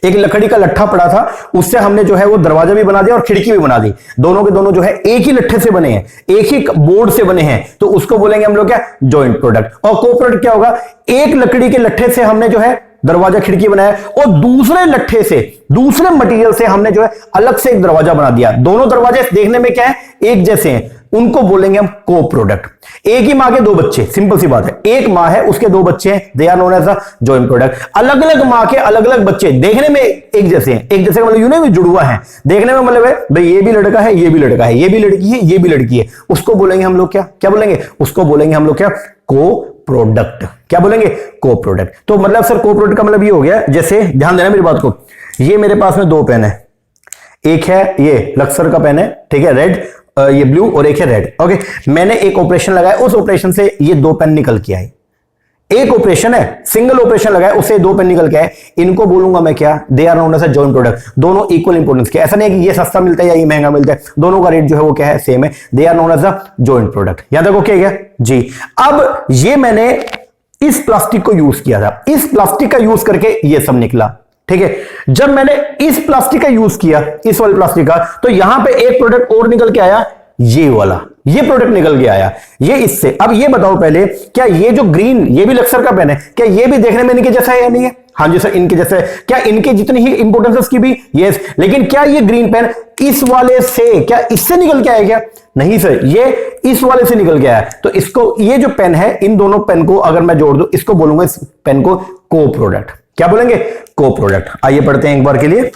एक लकड़ी का लट्ठा पड़ा था, उससे हमने जो है वो दरवाजा भी बना दिया और खिड़की भी बना दी, दोनों के दोनों जो है एक ही लट्ठे से बने हैं, एक ही बोर्ड से बने हैं, तो उसको बोलेंगे हम लोग क्या? Joint product. और को प्रोडक्ट क्या होगा? एक लकड़ी के लट्ठे से हमने जो है दरवाजा खिड़की बनाया, और दूसरे लट्ठे से, दूसरे मटेरियल से हमने जो है अलग से एक दरवाजा बना दिया, दोनों दरवाजे देखने में क्या है? एक जैसे हैं, उनको बोलेंगे हम को प्रोडक्ट। एक ही मां के दो बच्चे, सिंपल सी बात है, एक मां है, उसके दो बच्चे हैं, they are known as a joint product. अलग अलग मां के अलग अलग बच्चे देखने में एक जैसे हैं, एक जैसे मतलब यूं जुड़वा है, देखने में मतलब है भाई ये भी लड़का है, ये भी लड़का है, ये भी लड़की है, ये भी लड़की है, उसको बोलेंगे हम लोग क्या? क्या बोलेंगे? उसको बोलेंगे हम लोग क्या? Co product. क्या बोलेंगे? को प्रोडक्ट। तो मतलब सर को प्रोडक्ट का मतलब ये हो गया, जैसे ध्यान देना मेरी बात को, ये मेरे पास में दो पेन है, एक है ये लक्सर का पेन है, ठीक है, रेड, ये ब्लू, और एक है रेड। ओके, मैंने एक ऑपरेशन लगाया, उस ऑपरेशन से ये दो पेन निकल के आए, एक ऑपरेशन है, सिंगल ऑपरेशन लगाया, उससे दो पेन निकल के आए, इनको बोलूंगा मैं क्या? They are known as a joint product. दोनों इक्वल इंपोर्टेंस के, ऐसा नहीं है कि ये सस्ता मिलता है या ये महंगा मिलता है, दोनों का रेट जो है वो क्या है? सेम है। They are known as a joint product. यहां तक ओके क्या जी? अब ये मैंने इस प्लास्टिक को यूज किया था, इस प्लास्टिक का यूज करके ये सब निकला, ठीक है। जब मैंने इस प्लास्टिक का यूज किया, इस वाले प्लास्टिक का, तो यहां पे एक प्रोडक्ट और निकल के आया, ये वाला, ये प्रोडक्ट निकल के आया, ये इससे। अब ये बताओ पहले, क्या ये जो ग्रीन, ये भी लक्सर का पेन है, क्या ये भी देखने में इनके जैसा है या नहीं है? हाँ जी सर, इनके जैसे, क्या इनके जितनी ही इंपोर्टेंस है उसकी भी? यस। लेकिन क्या ये ग्रीन पेन इस वाले से, क्या इससे निकल के आया क्या? नहीं सर, ये इस वाले से निकल के आया। तो इसको, ये जो पेन है, इन दोनों पेन को अगर मैं जोड़ दूं, इसको बोलूंगा इस पेन को को प्रोडक्ट। क्या बोलेंगे? को प्रोडक्ट। आइए पढ़ते हैं एक बार के लिए।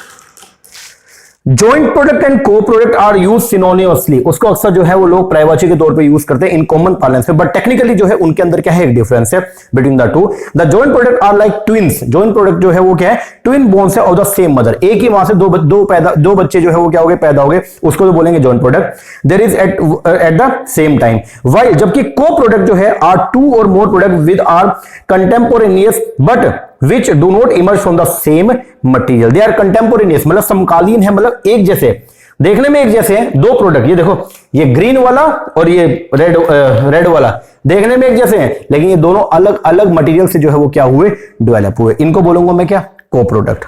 जॉइंट प्रोडक्ट एंड को प्रोडक्ट आर यूज सिनोनिमसली। उसको अक्सर जो है वो लोग प्रायवाची के तौर पे यूज करते हैं इन कॉमन पार्लेंस में, बट टेक्निकली जो है उनके अंदर क्या है, एक डिफरेंस है between the two. The joint product are like twins. Joint product जो है वो क्या है, ट्विन बोन्स है ऑफ द सेम मदर। एक ही वहां से दो बच्चे जो है वो क्या हो गए, पैदा हो गए, उसको तो बोलेंगे joint product. There is at the same time. While जबकि को प्रोडक्ट जो है आर टू और more product with are contemporaneous but which do not emerge from the same material. They are contemporaneous, मतलब समकालीन है, मतलब एक जैसे, देखने में एक जैसे हैं दो प्रोडक्ट। ये देखो, ये ग्रीन वाला और ये रेड वाला देखने में एक जैसे हैं, लेकिन ये दोनों अलग अलग मटेरियल से जो है वो क्या हुए, डेवलप हुए। इनको बोलूंगा मैं क्या, को प्रोडक्ट।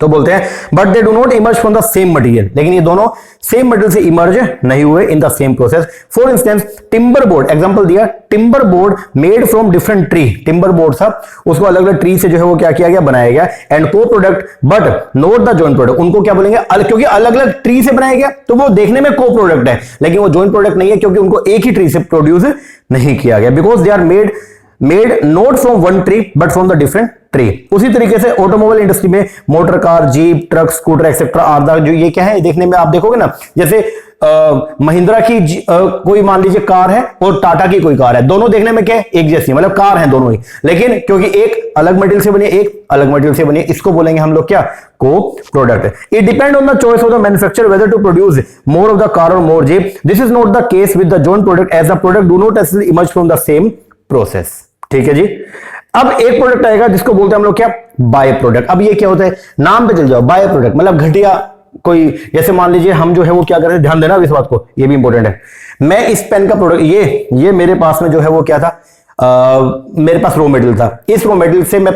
तो बोलते हैं but they do not emerge from the same material, लेकिन ये दोनों सेम मटेरियल से इमर्ज नहीं हुए in the same process. For instance timber board, example दिया, timber board made from different tree. Timber board था, उसको अलग अलग ट्री से जो है वो क्या किया गया, बनाया गया। एंड को product but not the joint product, उनको क्या बोलेंगे, क्योंकि अलग अलग ट्री से बनाया गया तो वो देखने में को प्रोडक्ट है, लेकिन वो जॉइंट प्रोडक्ट नहीं है, क्योंकि उनको एक ही ट्री से प्रोड्यूस नहीं किया गया। Because they are made not from one tree but from the different tree. उसी तरीके से ऑटोमोबाइल इंडस्ट्री में motor car, jeep, truck, scooter etcetera are the, जो ये क्या है, देखने में आप देखोगे ना, जैसे महिंद्रा की कोई मान लीजिए कार है और टाटा की कोई कार है, दोनों देखने में क्या है, एक जैसी, मतलब कार है दोनों ही, लेकिन क्योंकि एक अलग मटेरियल से बनी है, एक अलग मटेरियल से बनी है, इसको बोलेंगे हम लोग क्या, co product. It depend on the choice of the manufacturer whether to produce more of the car or more jeep. This is not the case with the joint product as the product do not actually emerge from the same process. ठीक है जी। अब एक product आएगा जिसको बोलते हैं हम लोग क्या, बाय प्रोडक्ट। अब ये क्या होता है, नाम पे चल जाओ, बाय प्रोडक्ट मतलब घटिया कोई, जैसे मान लीजिए हम जो है वो क्या करते हैं, ध्यान देना इस बात को, ये भी इंपॉर्टेंट है। मैं इस पेन का प्रोडक्ट, ये मेरे पास में जो है वो क्या था, मेरे पास रॉ मटेरियल था। इस रॉ मटेरियल से मैं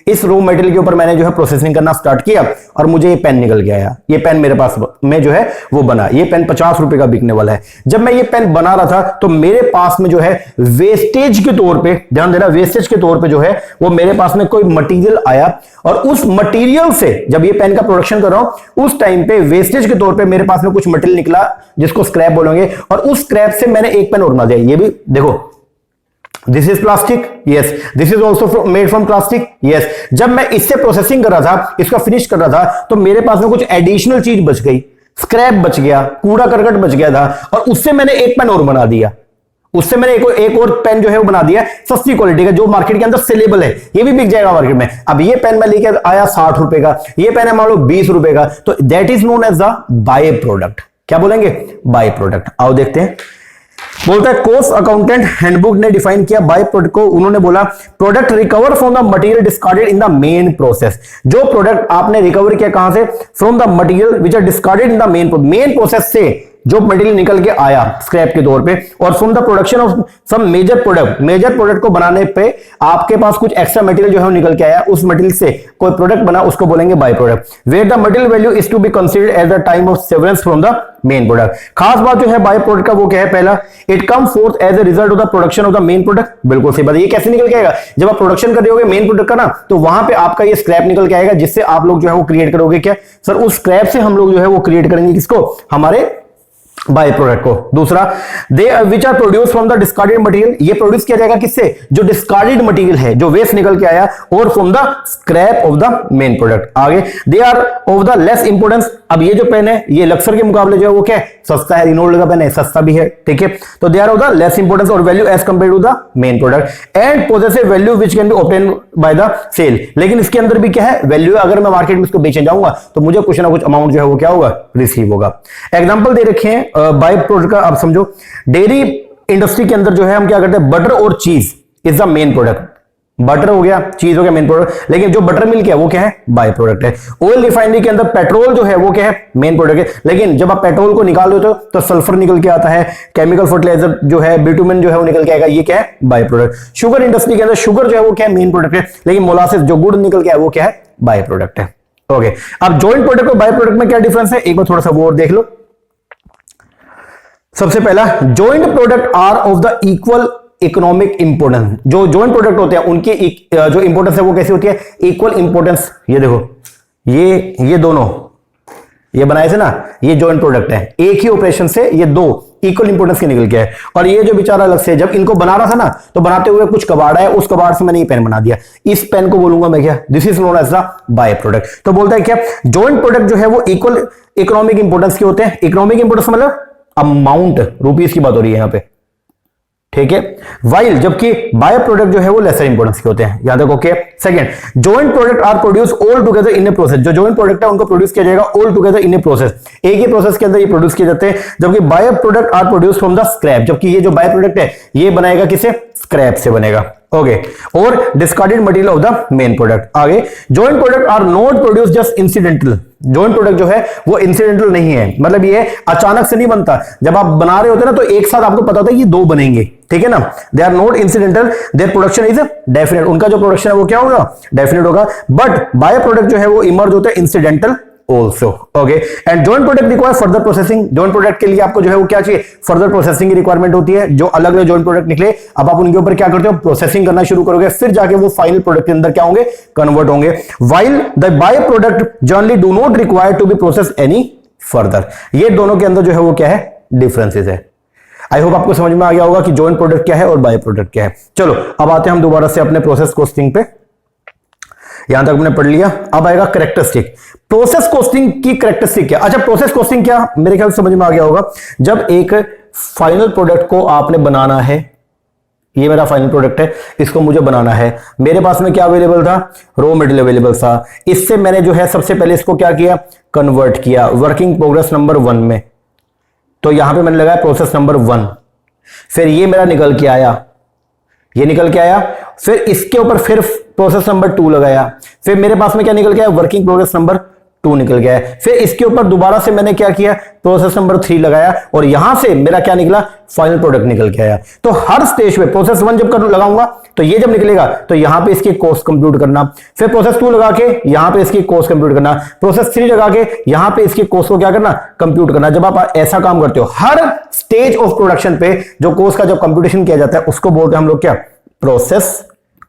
इस रॉ मटेरियल के ऊपर मैंने जो है प्रोसेसिंग करना स्टार्ट किया और मुझे ये पेन निकल के आया। ये पेन मेरे पास में जो है वो बना। ये पेन 50 रुपए का बिकने वाला है। जब मैं ये पेन बना रहा था तो मेरे पास में जो है वेस्टेज के तौर पे, ध्यान देना, वेस्टेज के तौर पे जो है वो मेरे पास में कोई मटेरियल आया और उस मटेरियल से जब ये पेन का प्रोडक्शन कर रहा हूं उस टाइम पे वेस्टेज के तौर पे मेरे पास में कुछ मटेरियल निकला जिसको स्क्रैप बोलेंगे, और उस स्क्रैप से मैंने एक पेन और बना दिया। ये भी देखो, this is plastic, yes, this is also made from plastic, yes. जब मैं इससे प्रोसेसिंग कर रहा था, इसका फिनिश कर रहा था, तो मेरे पास में कुछ एडिशनल चीज बच गई, स्क्रैप बच गया, कूड़ा करकट बच गया था, और उससे मैंने एक पेन और बना दिया। उससे मैंने एक और पेन जो है वो बना दिया सस्ती क्वालिटी का, जो मार्केट के अंदर सेलेबल है, ये भी बिक जाएगा मार्केट में। अब ये पेन मैं लेके आया 60 रुपए का, ये पेन है मान लो 20 रुपए का, तो that is known as the by product. क्या बोलेंगे, बाय प्रोडक्ट। आओ देखते हैं। बोलता है कॉस्ट अकाउंटेंट हैंडबुक ने डिफाइन किया बाय प्रोडक्ट को। उन्होंने बोला product recover from the material discarded in the main process. जो प्रोडक्ट आपने रिकवर किया कहां से, from the material which are discarded in the main process से जो मटेरियल निकल के आया स्क्रैप के तौर पे, और from the production of some major product को बनाने पे आपके पास कुछ एक्स्ट्रा मटेरियल जो है वो निकल के आया, उस मटेरियल से कोई प्रोडक्ट बना, उसको बोलेंगे by product. Where the material value is to be considered at the time of severance from the main product. खास बात जो है बाय प्रोडक्ट का वो क्या है, पहला, it come forth as a result of the production of the main product. बिल्कुल सही बात है। ये कैसे निकल के आएगा, जब आप प्रोडक्शन कर रहे होगे मेन प्रोडक्ट का ना, तो वहां पे आपका ये स्क्रैप निकल के आएगा, जिससे आप लोग जो है वो क्रिएट करोगे क्या सर, उस स्क्रैप से हम लोग जो है वो क्रिएट करेंगे किसको, हमारे बाय प्रोडक्ट को। दूसरा, they which are produce from the discarded material, ये प्रोड्यूस किया जाएगा किससे, जो डिस्कार्डेड मटेरियल है, जो वेस्ट निकल के आया, और from the scrap of the main product. आगे, they are of the less importance. अब ये जो पेन है ये लक्सर के मुकाबले जो है वो क्या है, सस्ता है। रिनोल्ड का पेन है, सस्ता भी है, ठीक है। तो they are of the less importance और value as compare to the main product, and possessive value which can be obtain by the sale. लेकिन इसके अंदर भी क्या है, वैल्यू, अगर मैं मार्केट में इसको बेचने जाऊंगा तो मुझे कुछ ना कुछ अमाउंट जो है वो क्या होगा, रिसीव होगा। एग्जांपल दे रखे हैं बाय प्रोडक्ट का। आप समझो, डेयरी इंडस्ट्री के अंदर जो है हम क्या करते हैं, बटर और चीज is the main product. Butter हो गया, चीज हो गया मेन प्रोडक्ट, लेकिन जो बटर मिल्क है वो क्या है, बाय प्रोडक्ट है। ऑयल रिफाइनरी के अंदर पेट्रोल जो है वो क्या है, मेन प्रोडक्ट है, लेकिन जब आप पेट्रोल को निकाल देते हो तो सल्फर निकल के आता है, केमिकल फर्टिलाइजर जो है, बिटुमेन जो है वो निकल के आएगा, ये क्या है, बाय प्रोडक्ट। शुगर इंडस्ट्री के अंदर शुगर जो है वो क्या है, मेन प्रोडक्ट है, लेकिन मोलासिस जो गुड़ निकल के आया वो क्या है, बाय प्रोडक्ट है। ओके, अब जॉइंट प्रोडक्ट और बाय प्रोडक्ट में क्या डिफरेंस है, एक बार थोड़ा सा वो और देख लो। सबसे पहला, joint product are of the equal economic importance, जो जॉइंट प्रोडक्ट होते हैं उनकी जो इंपोर्टेंस है वो कैसी होती है, इक्वल इंपोर्टेंस। ये देखो ये दोनों ये बनाए थे ना, ये जॉइंट प्रोडक्ट है, एक ही ऑपरेशन से ये दो इक्वल इंपोर्टेंस के निकल के है। और ये जो बेचारा अलग से जब इनको बना रहा था ना, तो बनाते हुए कुछ कबाड़ है, उस कबाड़ से मैंने ये पेन बना दिया, इस पेन को बोलूंगा मैं क्या, this is known as the by product. तो बोलता है क्या, जॉइंट प्रोडक्ट जो है वो इक्वल इकोनॉमिक इंपोर्टेंस के होते हैं। इकोनॉमिक इंपोर्टेंस मतलब अमाउंट, रुपीस की बात हो रही है यहां पे, ठीक है। वाइल जबकि बाय प्रोडक्ट जो है वो लेसर इंपोर्टेंस के होते हैं। याद रखो okay. Second, joint product are produce all together in a process. जो जॉइंट प्रोडक्ट है उनको प्रोड्यूस किया जाएगा all together in a process, एक ही प्रोसेस के अंदर ये प्रोड्यूस किए जाते हैं। जबकि by product are produce from the scrap, जबकि ये जो बाय प्रोडक्ट है ये बनाएगा किसे, स्क्रैप से बनेगा, ओके। और discarded material of the main product. आगे, joint product are not produce just incidental. Joint product जो है वो इंसिडेंटल नहीं है, मतलब ये अचानक से नहीं बनता। जब आप बना रहे होते हैं ना, तो एक साथ आपको पता होता है कि दो बनेंगे, ठीक है ना। They are not incidental, their production is definite. उनका जो प्रोडक्शन है वो क्या होगा, डेफिनेट होगा। बट बाय प्रोडक्ट जो है वो इमर्ज होता है incidental also, okay, and joint product require further processing। joint product के लिए आपको जो है वो क्या चाहिए, further processing की रिक्वायरमेंट होती है। जो अलग अलग joint product निकले, अब आप उनके ऊपर क्या करते हो, प्रोसेसिंग करना शुरू करोगे, फिर जाके वो फाइनल प्रोडक्ट के अंदर क्या होंगे, कन्वर्ट होंगे। while the by product generally do not require to be processed any further। ये दोनों के अंदर जो है वो क्या है, डिफरेंसेस है। आई होप आपको समझ में आ गया होगा कि जॉइंट प्रोडक्ट क्या है और बाय प्रोडक्ट क्या है। चलो अब आते हैं हम दोबारा से अपने प्रोसेस कॉस्टिंग पे। यहां तक हमने पढ़ लिया, अब आएगा कैरेक्टरिस्टिक। प्रोसेस कॉस्टिंग की कैरेक्टरिस्टिक क्या। अच्छा, प्रोसेस कॉस्टिंग क्या, मेरे ख्याल से समझ में आ गया होगा। जब एक फाइनल प्रोडक्ट को आपने बनाना है, ये मेरा फाइनल प्रोडक्ट है, इसको मुझे बनाना है, मेरे पास में क्या अवेलेबल था, रॉ मटेरियल अवेलेबल था। इससे मैंने जो है सबसे पहले इसको क्या किया, कन्वर्ट किया वर्किंग प्रोग्रेस नंबर 1 में। तो यहां पे मैंने लगाया प्रोसेस नंबर 1, फिर ये मेरा निकल के आया, ये निकल के आया, फिर इसके ऊपर फिर प्रोसेस नंबर 2 लगाया, फिर मेरे पास में क्या निकल गया, वर्किंग प्रोग्रेस नंबर 2 निकल गया है। फिर इसके ऊपर दोबारा से मैंने क्या किया, प्रोसेस नंबर 3 लगाया, और यहां से मेरा क्या निकला, फाइनल प्रोडक्ट निकल के आया। तो हर स्टेज पे प्रोसेस 1 जब कर लगाऊंगा तो ये जब निकलेगा तो यहां पे इसकी कॉस्ट कंप्यूट करना, फिर प्रोसेस 2 लगा के यहां पे इसकी कॉस्ट कंप्यूट करना, प्रोसेस 3 लगा के यहां पे इसकी कॉस्ट को क्या करना, कंप्यूट करना। जब आप ऐसा काम करते हो हर स्टेज ऑफ प्रोडक्शन पे जो कॉस्ट का जब कंप्यूटेशन किया जाता है उसको बोलते हैं हम लोग क्या, प्रोसेस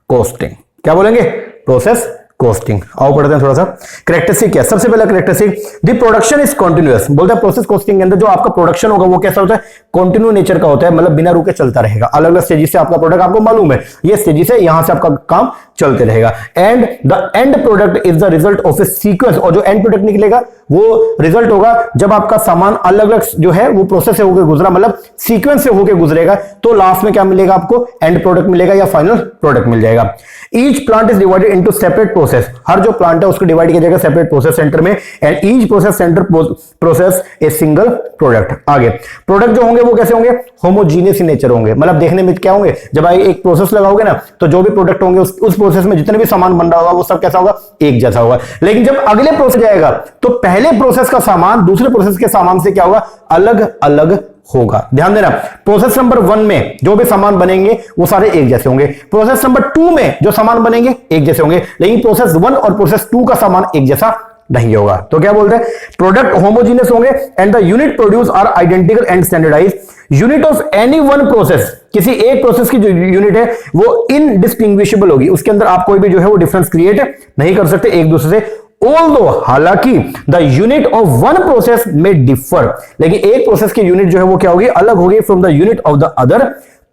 कॉस्टिंग। क्या बोलेंगे, प्रोसेस कॉस्टिंग। आओ पढ़ते हैं थोड़ा सा। कैरेक्टरिस्टिक क्या, सबसे पहला characteristic, the production is continuous. बोलता है प्रोसेस कॉस्टिंग के अंदर जो आपका प्रोडक्शन होगा वो कैसा होता है, कंटिन्यू नेचर का होता है, मतलब बिना रुके चलता रहेगा। अलग अलग स्टेज से आपका प्रोडक्ट आपको मालूम है, ये स्टेज से यहां से आपका काम चलते रहेगा। And the end product is the result of A sequence. और जो एंड प्रोडक्ट निकलेगा वो रिजल्ट होगा जब आपका सामान अलग अलग जो है वो प्रोसेस से होकर गुजरा, मतलब सीक्वेंस से होकर गुजरेगा, तो लास्ट में क्या मिलेगा आपको, एंड प्रोडक्ट मिलेगा या फाइनल प्रोडक्ट मिल जाएगा। Each plant is divided into separate process. हर जो प्लांट है उसको डिवाइड किया जाएगा सेपरेट प्रोसेस सेंटर में, and each process centre process a single product. आगे प्रोडक्ट जो होंगे वो कैसे होंगे, होमोजीनियस इन नेचर होंगे, मतलब देखने में क्या होंगे, जब आप एक प्रोसेस लगाओगे ना तो जो भी प्रोडक्ट होंगे उस प्रोसेस में जितने भी सामान बन रहा होगा वो सब कैसा होगा, एक जैसा होगा। लेकिन जब अगले प्रोसेस जाएगा तो पहले प्रोसेस का सामान दूसरे प्रोसेस के सामान से क्या होगा, अलग अलग होगा। ध्यान देना, प्रोसेस नंबर 1 में जो भी सामान बनेंगे वो सारे एक जैसे होंगे, प्रोसेस नंबर 2 में जो सामान बनेंगे एक जैसे होंगे, लेकिन प्रोसेस 1 और प्रोसेस 2 का सामान एक जैसा नहीं होगा। तो क्या बोलते हैं, प्रोडक्ट होमोजीनियस होंगे and the unit produce are identical and standardise. Unit of any one process, किसी एक प्रोसेस की जो यूनिट है वो इनडिस्टिंग्विशेबल होगी, उसके अंदर आप कोई भी जो है वो डिफरेंस क्रिएट नहीं कर सकते एक दूसरे से। Although, हालांकि the unit of one process may differ, लेकिन एक प्रोसेस की यूनिट जो है वो क्या होगी, अलग होगी from the unit of the other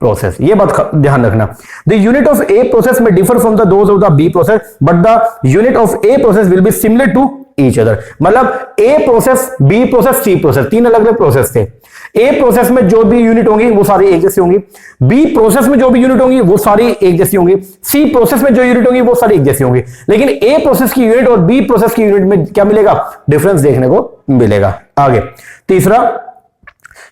process. ये बात ध्यान रखना, the unit of A process may differ from the those of the B process, but the unit of A process will be similar to each other. मतलब A process, B process, C process, 3 अलग अलग process थे। ए process में जो भी unit होंगी वो सारी एक जैसी होंगी, बी प्रोसेस में जो भी यूनिट होंगी वो सारी एक जैसी होंगी, सी प्रोसेस में जो यूनिट होंगी वो सारी एक जैसी होंगी। लेकिन ए प्रोसेस की यूनिट और बी प्रोसेस की यूनिट में क्या मिलेगा, डिफरेंस देखने को मिलेगा। आगे तीसरा,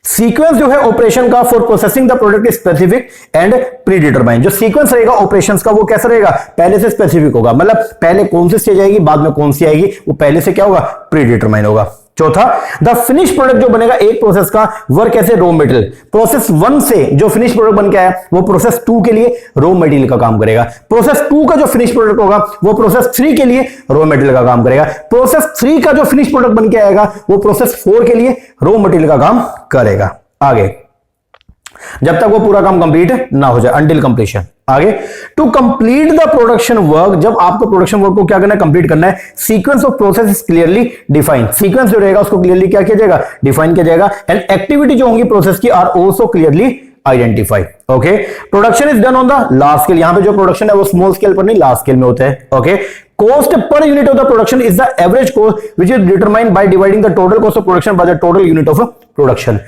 सीक्वेंस जो है ऑपरेशन का for processing the product specific and pre determined. जो सीक्वेंस रहेगा ऑपरेशंस का वो कैसा रहेगा, पहले से स्पेसिफिक होगा, मतलब पहले कौन सी स्टेज आएगी बाद में कौन सी आएगी वो पहले से क्या होगा, प्री डिटरमाइन होगा। चौथा, द फिनिश प्रोडक्ट जो बनेगा एक प्रोसेस का वर्क ऐसे रॉ मटेरियल, प्रोसेस 1 से जो फिनिश प्रोडक्ट बन के आया वो प्रोसेस 2 के लिए रॉ मटेरियल का काम करेगा, प्रोसेस 2 का जो फिनिश प्रोडक्ट होगा वो प्रोसेस 3 के लिए रॉ मटेरियल का काम करेगा, प्रोसेस 3 का जो फिनिश प्रोडक्ट बन के आएगा वो प्रोसेस 4 के लिए रॉ मटेरियल का काम करेगा। आगे जब तक वो पूरा काम कंप्लीट ना हो जाए, अंटिल कंप्लीशन। आगे, to complete the production work, जब आपको प्रोडक्शन वर्क को क्या करना है, कंप्लीट करना है, sequence of process is clearly defined, sequence जो रहेगा उसको क्लियरली क्या किया जाएगा, डिफाइन किया जाएगा, एंड एक्टिविटी जो होंगी प्रोसेस की are also clearly identify. Okay, production is done on the large scale, यहां पे जो प्रोडक्शन है वो स्मॉल स्केल पर नहीं लार्ज स्केल में होता है। Okay, cost per unit of the production is the average cost which is determined by dividing the total cost of production by the total unit of production.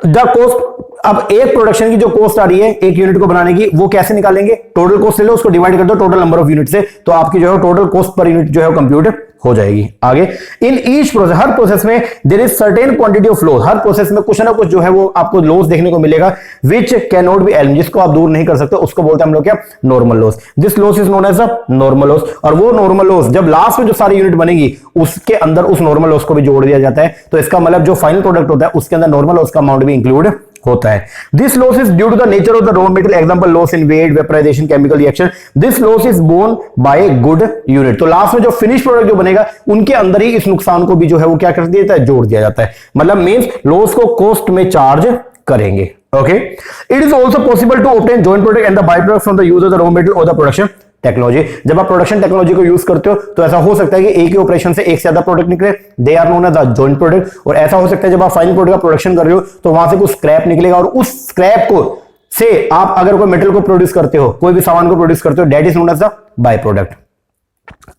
The cost, अब एक production की जो cost आ रही है एक unit को बनाने की, वो कैसे निकालेंगे, टोटल कॉस्ट ले लो, उसको डिवाइड कर दो टोटल नंबर ऑफ यूनिट से, तो आपकी जो है टोटल कॉस्ट पर यूनिट जो है कंप्यूट हो जाएगी। आगे, इन ईच प्रोसेस, हर प्रोसेस में there is certain quantity of loss, हर प्रोसेस में कुछ ना कुछ जो है वो आपको लॉस देखने को मिलेगा, which can not be eliminated, जिसको आप दूर नहीं कर सकते, उसको बोलते हैं हम लोग क्या, normal loss. This loss is known as a normal loss, और वो नॉर्मल लॉस जब लास्ट में जो सारी यूनिट बनेगी उसके अंदर उस नॉर्मल लॉस को भी जोड़ दिया जाता है, तो इसका मतलब जो फाइनल प्रोडक्ट होता है उसके अंदर नॉर्मल लॉस का अमाउंट भी इंक्लूड होता है। This loss is due to the nature of the raw material, example loss in weight, vaporisation, chemical reaction, this loss is borne by good unit, तो last में जो फिनिश प्रोडक्ट जो बनेगा उनके अंदर ही इस नुकसान को भी जो है वो क्या कर दिया जाता है, जोड़ दिया जाता है, मतलब मींस लॉस को कॉस्ट में चार्ज करेंगे। Okay, it is also possible to obtain joint product and the by product from the use of the raw material और द प्रोडक्शन टेक्नोलॉजी, जब आप प्रोडक्शन टेक्नोलॉजी को यूज करते हो तो ऐसा हो सकता है कि एक ही ऑपरेशन से एक से ज्यादा प्रोडक्ट निकले, they are known as the joint product, और ऐसा हो सकता है जब आप फाइनल प्रोडक्ट का प्रोडक्शन कर रहे हो तो वहां से कुछ स्क्रैप निकलेगा, और उस स्क्रैप को से आप अगर कोई मेटल को प्रोड्यूस करते हो, कोई भी सामान को प्रोड्यूस करते हो, that is known as the by product.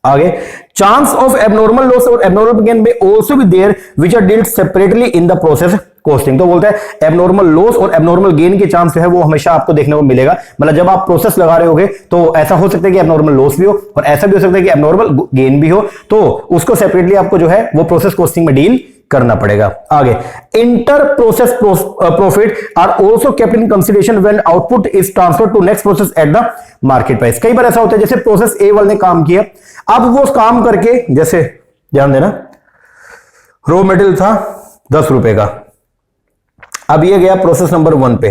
आगे, चांस ऑफ एबनॉर्मल लॉस और एबनॉर्मल गेन में also be there which are dealt separately in the process costing, तो बोलता है एबनॉर्मल लॉस और एबनॉर्मल गेन के चांस जो है वो हमेशा आपको देखने को मिलेगा, मतलब जब आप प्रोसेस लगा रहे होगे तो ऐसा हो सकता है कि एबनॉर्मल लॉस भी हो और ऐसा भी हो सकता है कि एबनॉर्मल गेन भी हो, तो उसको सेपरेटली आपको जो है वो प्रोसेस कॉस्टिंग में डील करना पड़ेगा। आगे, inter process profit are also kept in consideration when output is transferred to next process at the market price. कई बार ऐसा होता है जैसे प्रोसेस ए वाले ने काम किया, अब वो काम करके, जैसे ध्यान देना, रॉ मटेरियल था 10 रुपए का, अब ये गया प्रोसेस नंबर 1 पे,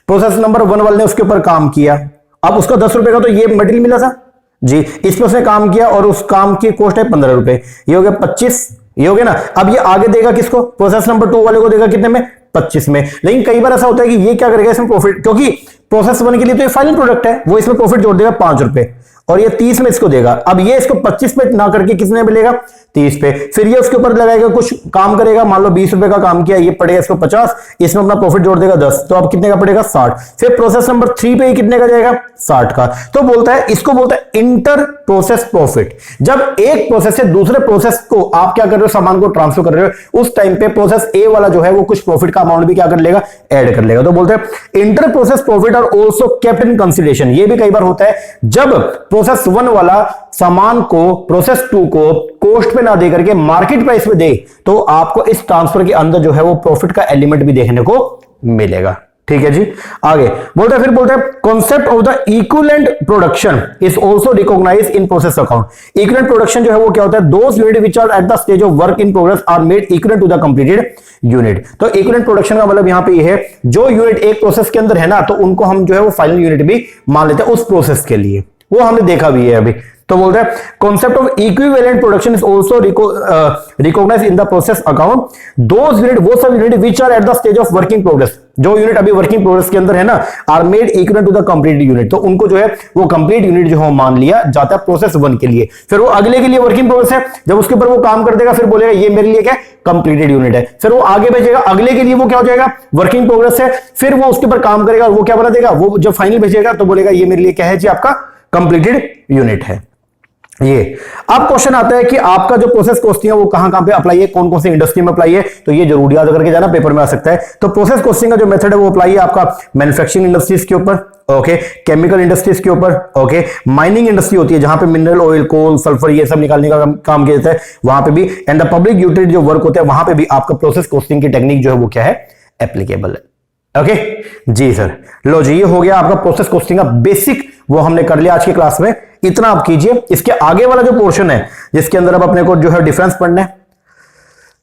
प्रोसेस नंबर 1 वाले ने उसके ऊपर काम किया, अब उसका 10 रुपए का तो ये मटेरियल मिला था जी, इस पर उसने काम किया और उस काम की कॉस्ट है 15 रुपए, ये हो गया 25, ये हो गया ना। अब ये आगे देगा किसको, प्रोसेस नंबर 2 वाले को देगा कितने में, 25 में। लेकिन कई बार ऐसा होता है कि ये क्या करेगा इसमें प्रॉफिट, क्योंकि प्रोसेस 1 के लिए तो ये फाइनल प्रोडक्ट है, वो इसमें प्रॉफिट जोड़ देगा 5 रुपए, और ये 30 में इसको देगा। अब ये इसको 25 पे ना करके कितने मिलेगा, 30 पे, फिर ये उसके ऊपर लगाएगा, कुछ काम करेगा, मान लो 20 रुपए का काम किया, ये पड़ेगा इसको 50, इसमें अपना प्रॉफिट जोड़ देगा 10, तो अब कितने का पड़ेगा 60, फिर प्रोसेस नंबर 3 पे कितने का जाएगा 60 का, तो बोलता है, इसको बोलता है इंटर प्रोसेस प्रॉफिट। जब एक प्रोसेस से दूसरे प्रोसेस को आप क्या कर रहे हो, सामान को ट्रांसफर कर रहे हो, उस टाइम पे प्रोसेस ए वाला जो है वो कुछ प्रॉफिट का अमाउंट भी क्या कर लेगा, ऐड कर लेगा, तो बोलते हैं inter process profit are also kept in consideration. ये भी कई बार होता है जब प्रोसेस 1 वाला सामान को प्रोसेस 2 को कॉस्ट पे ना दे करके मार्केट प्राइस पे दे, तो आपको इस ट्रांसफर के अंदर जो है वो प्रॉफिट का एलिमेंट भी देखने को मिलेगा। ठीक है जी, आगे बोलते हैं, फिर बोलते हैं concept of the equivalent production is also recognised in process account. Equivalent production जो है वो क्या होता है, those unit which are at the stage of work in progress are made equivalent to the completed unit. तो equivalent production का मतलब यहां पे ये है, जो यूनिट एक प्रोसेस के अंदर है ना, तो उनको हम जो है वो फाइनल यूनिट भी मान लेते हैं उस प्रोसेस के लिए, वो हमने देखा भी है अभी। तो बोलते हैं concept of equivalent production is also recognised in the process account those unit, वो सब unit which are at the stage of working progress, जो यूनिट अभी वर्किंग प्रोग्रेस के अंदर है ना, are made equivalent to the complete unit, तो उनको जो है वो कंप्लीट यूनिट जो है मान लिया जाता है प्रोसेस 1 के लिए। फिर वो अगले के लिए वर्किंग प्रोग्रेस है, जब उसके ऊपर वो काम कर देगा फिर बोलेगा ये मेरे लिए क्या कंप्लीटेड यूनिट है, फिर वो आगे भेजेगा, अगले के लिए वो क्या हो जाएगा वर्किंग प्रोग्रेस है, फिर वो उसके ऊपर काम करेगा और वो क्या बना देगा, वो जब फाइनल भेजेगा तो बोलेगा ये मेरे लिए क्या है जी, आपका कंप्लीटेड यूनिट है। ये अब क्वेश्चन आता है कि आपका जो प्रोसेस कॉस्टिंग है वो कहां पे अप्लाई है, कौन कौन सी इंडस्ट्री में अप्लाई है, तो ये जरूर याद करके जाना, पेपर में आ सकता है। तो प्रोसेस कॉस्टिंग का जो मेथड है वो अप्लाई है आपका मैन्युफैक्चरिंग इंडस्ट्रीज के ऊपर, ओके, केमिकल इंडस्ट्रीज के ऊपर, ओके, माइनिंग इंडस्ट्री होती है जहां पे मिनरल ऑयल, कोल, सल्फर ये सब निकालने का काम किया जाता है, वहां पे भी, एंड द पब्लिक यूटिलिटी जो वर्क होता है वहां पे भी आपका प्रोसेस कॉस्टिंग की टेक्निक जो है वो क्या है, एप्लीकेबल है। ओके जी सर, लो जी, ये हो गया आपका प्रोसेस कॉस्टिंग का बेसिक, वो हमने कर लिया आज की क्लास में, इतना आप कीजिए। इसके आगे वाला जो पोर्शन है जिसके अंदर अब अपने को जो है डिफरेंस पढ़ना है,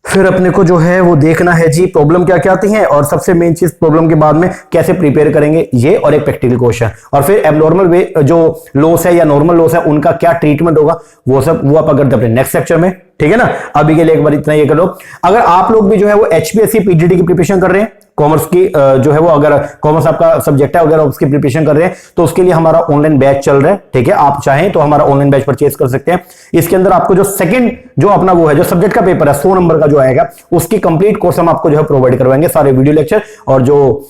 फिर अपने को जो है वो देखना है जी प्रॉब्लम क्या क्या आती है, और सबसे मेन चीज प्रॉब्लम के बाद में कैसे प्रिपेयर करेंगे, ये और एक प्रैक्टिकल क्वेश्चन, और फिर एबनॉर्मल वे जो लॉस है या नॉर्मल लॉस है उनका क्या ट्रीटमेंट होगा, वो सब वो आप करते अपने नेक्स्ट लेक्चर में। ठीक है ना, अभी के लिए एक बार इतना ये कर लो। अगर आप लोग भी जो है वो HPSC PGD की प्रिपरेशन कर रहे हैं, कॉमर्स की जो है वो, अगर कॉमर्स आपका सब्जेक्ट है, अगर आप उसकी प्रिपरेशन कर रहे हैं तो उसके लिए हमारा ऑनलाइन बैच चल रहा है, ठीक है। आप चाहें तो हमारा ऑनलाइन बैच परचेज कर सकते हैं। इसके अंदर आपको जो सेकंड जो अपना वो है, जो सब्जेक्ट का पेपर है 100 नंबर का जो आएगा, उसकी कंप्लीट कोर्स हम आपको जो है प्रोवाइड करवाएंगे, सारे वीडियो लेक्चर और जो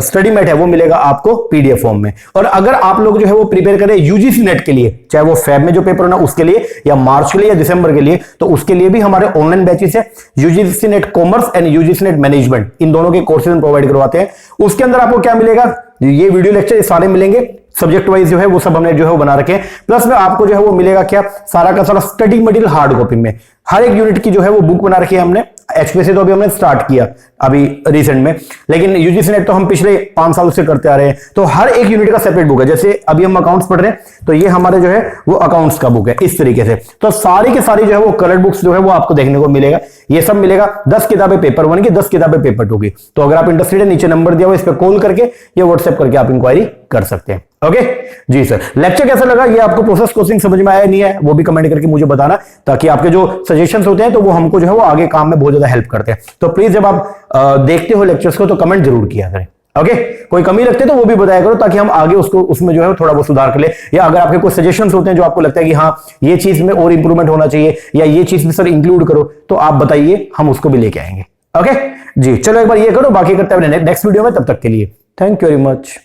स्टडी मैट है वो मिलेगा आपको पीडीएफ फॉर्म में। और अगर आप लोग जो है वो प्रिपेयर करें यूजीसी नेट के लिए, चाहे वो फेब में जो पेपर होना उसके लिए, या मार्च के लिए, या दिसंबर के लिए, तो उसके लिए भी हमारे ऑनलाइन बैचेस है, UGC NET commerce and UGC NET management, इन दोनों के कोर्सेज हम प्रोवाइड करवाते हैं। उसके अंदर आपको क्या मिलेगा, ये वीडियो लेक्चर सारे मिलेंगे, सब्जेक्ट वाइज जो है वो सब हमने जो है वो बना रखे हैं। प्लस में आपको जो है वो मिलेगा क्या, सारा का सारा स्टडी मटेरियल हार्ड कॉपी में, हर एक यूनिट की जो है वो बुक बना रखी है हमने। एचपीएससी तो अभी हमने स्टार्ट किया अभी रिसेंट में, लेकिन यूजीसी नेट तो हम पिछले 5 सालों से करते आ रहे हैं। तो हर एक यूनिट का सेपरेट बुक है, जैसे अभी हम अकाउंट्स पढ़ रहे हैं तो ये हमारे जो है वो अकाउंट्स का बुक है, इस तरीके से। तो सारी की सारी जो है वो कलर बुक्स जो है वो आपको देखने को मिलेगा। ये सब मिलेगा, 10 किताबें पेपर 1 की, 10 किताबें पेपर 2 की। तो अगर आप इंटरेस्टेड है, नीचे नंबर दिया हुआ, इस पर कॉल करके या व्हाट्सएप करके आप इंक्वायरी कर सकते हैं। ओके जी सर, लेक्चर कैसा लगा, ये आपको प्रोसेस कोचिंग समझ में आया नहीं है, वो भी कमेंट करके मुझे बताना, ताकि आपके जो सजेशंस होते हैं तो वो हमको जो है वो आगे काम में बहुत ज्यादा हेल्प करते हैं। तो प्लीज जब आप देखते हो लेक्चर्स को तो कमेंट जरूर किया करें। ओके, कोई कमी लगती है तो वो भी बताया करो, ताकि हम आगे उसको उसमें जो है थोड़ा बहुत सुधार कर ले। या अगर आपके कोई सजेशंस होते हैं जो आपको लगता है कि हाँ ये चीज में और इंप्रूवमेंट होना चाहिए, या ये चीज में सर इंक्लूड करो, तो आप बताइए, हम उसको भी लेके आएंगे। ओके जी, चलो एक बार ये करो, बाकी करते हैं नेक्स्ट वीडियो में। तब तक के लिए थैंक यू वेरी मच।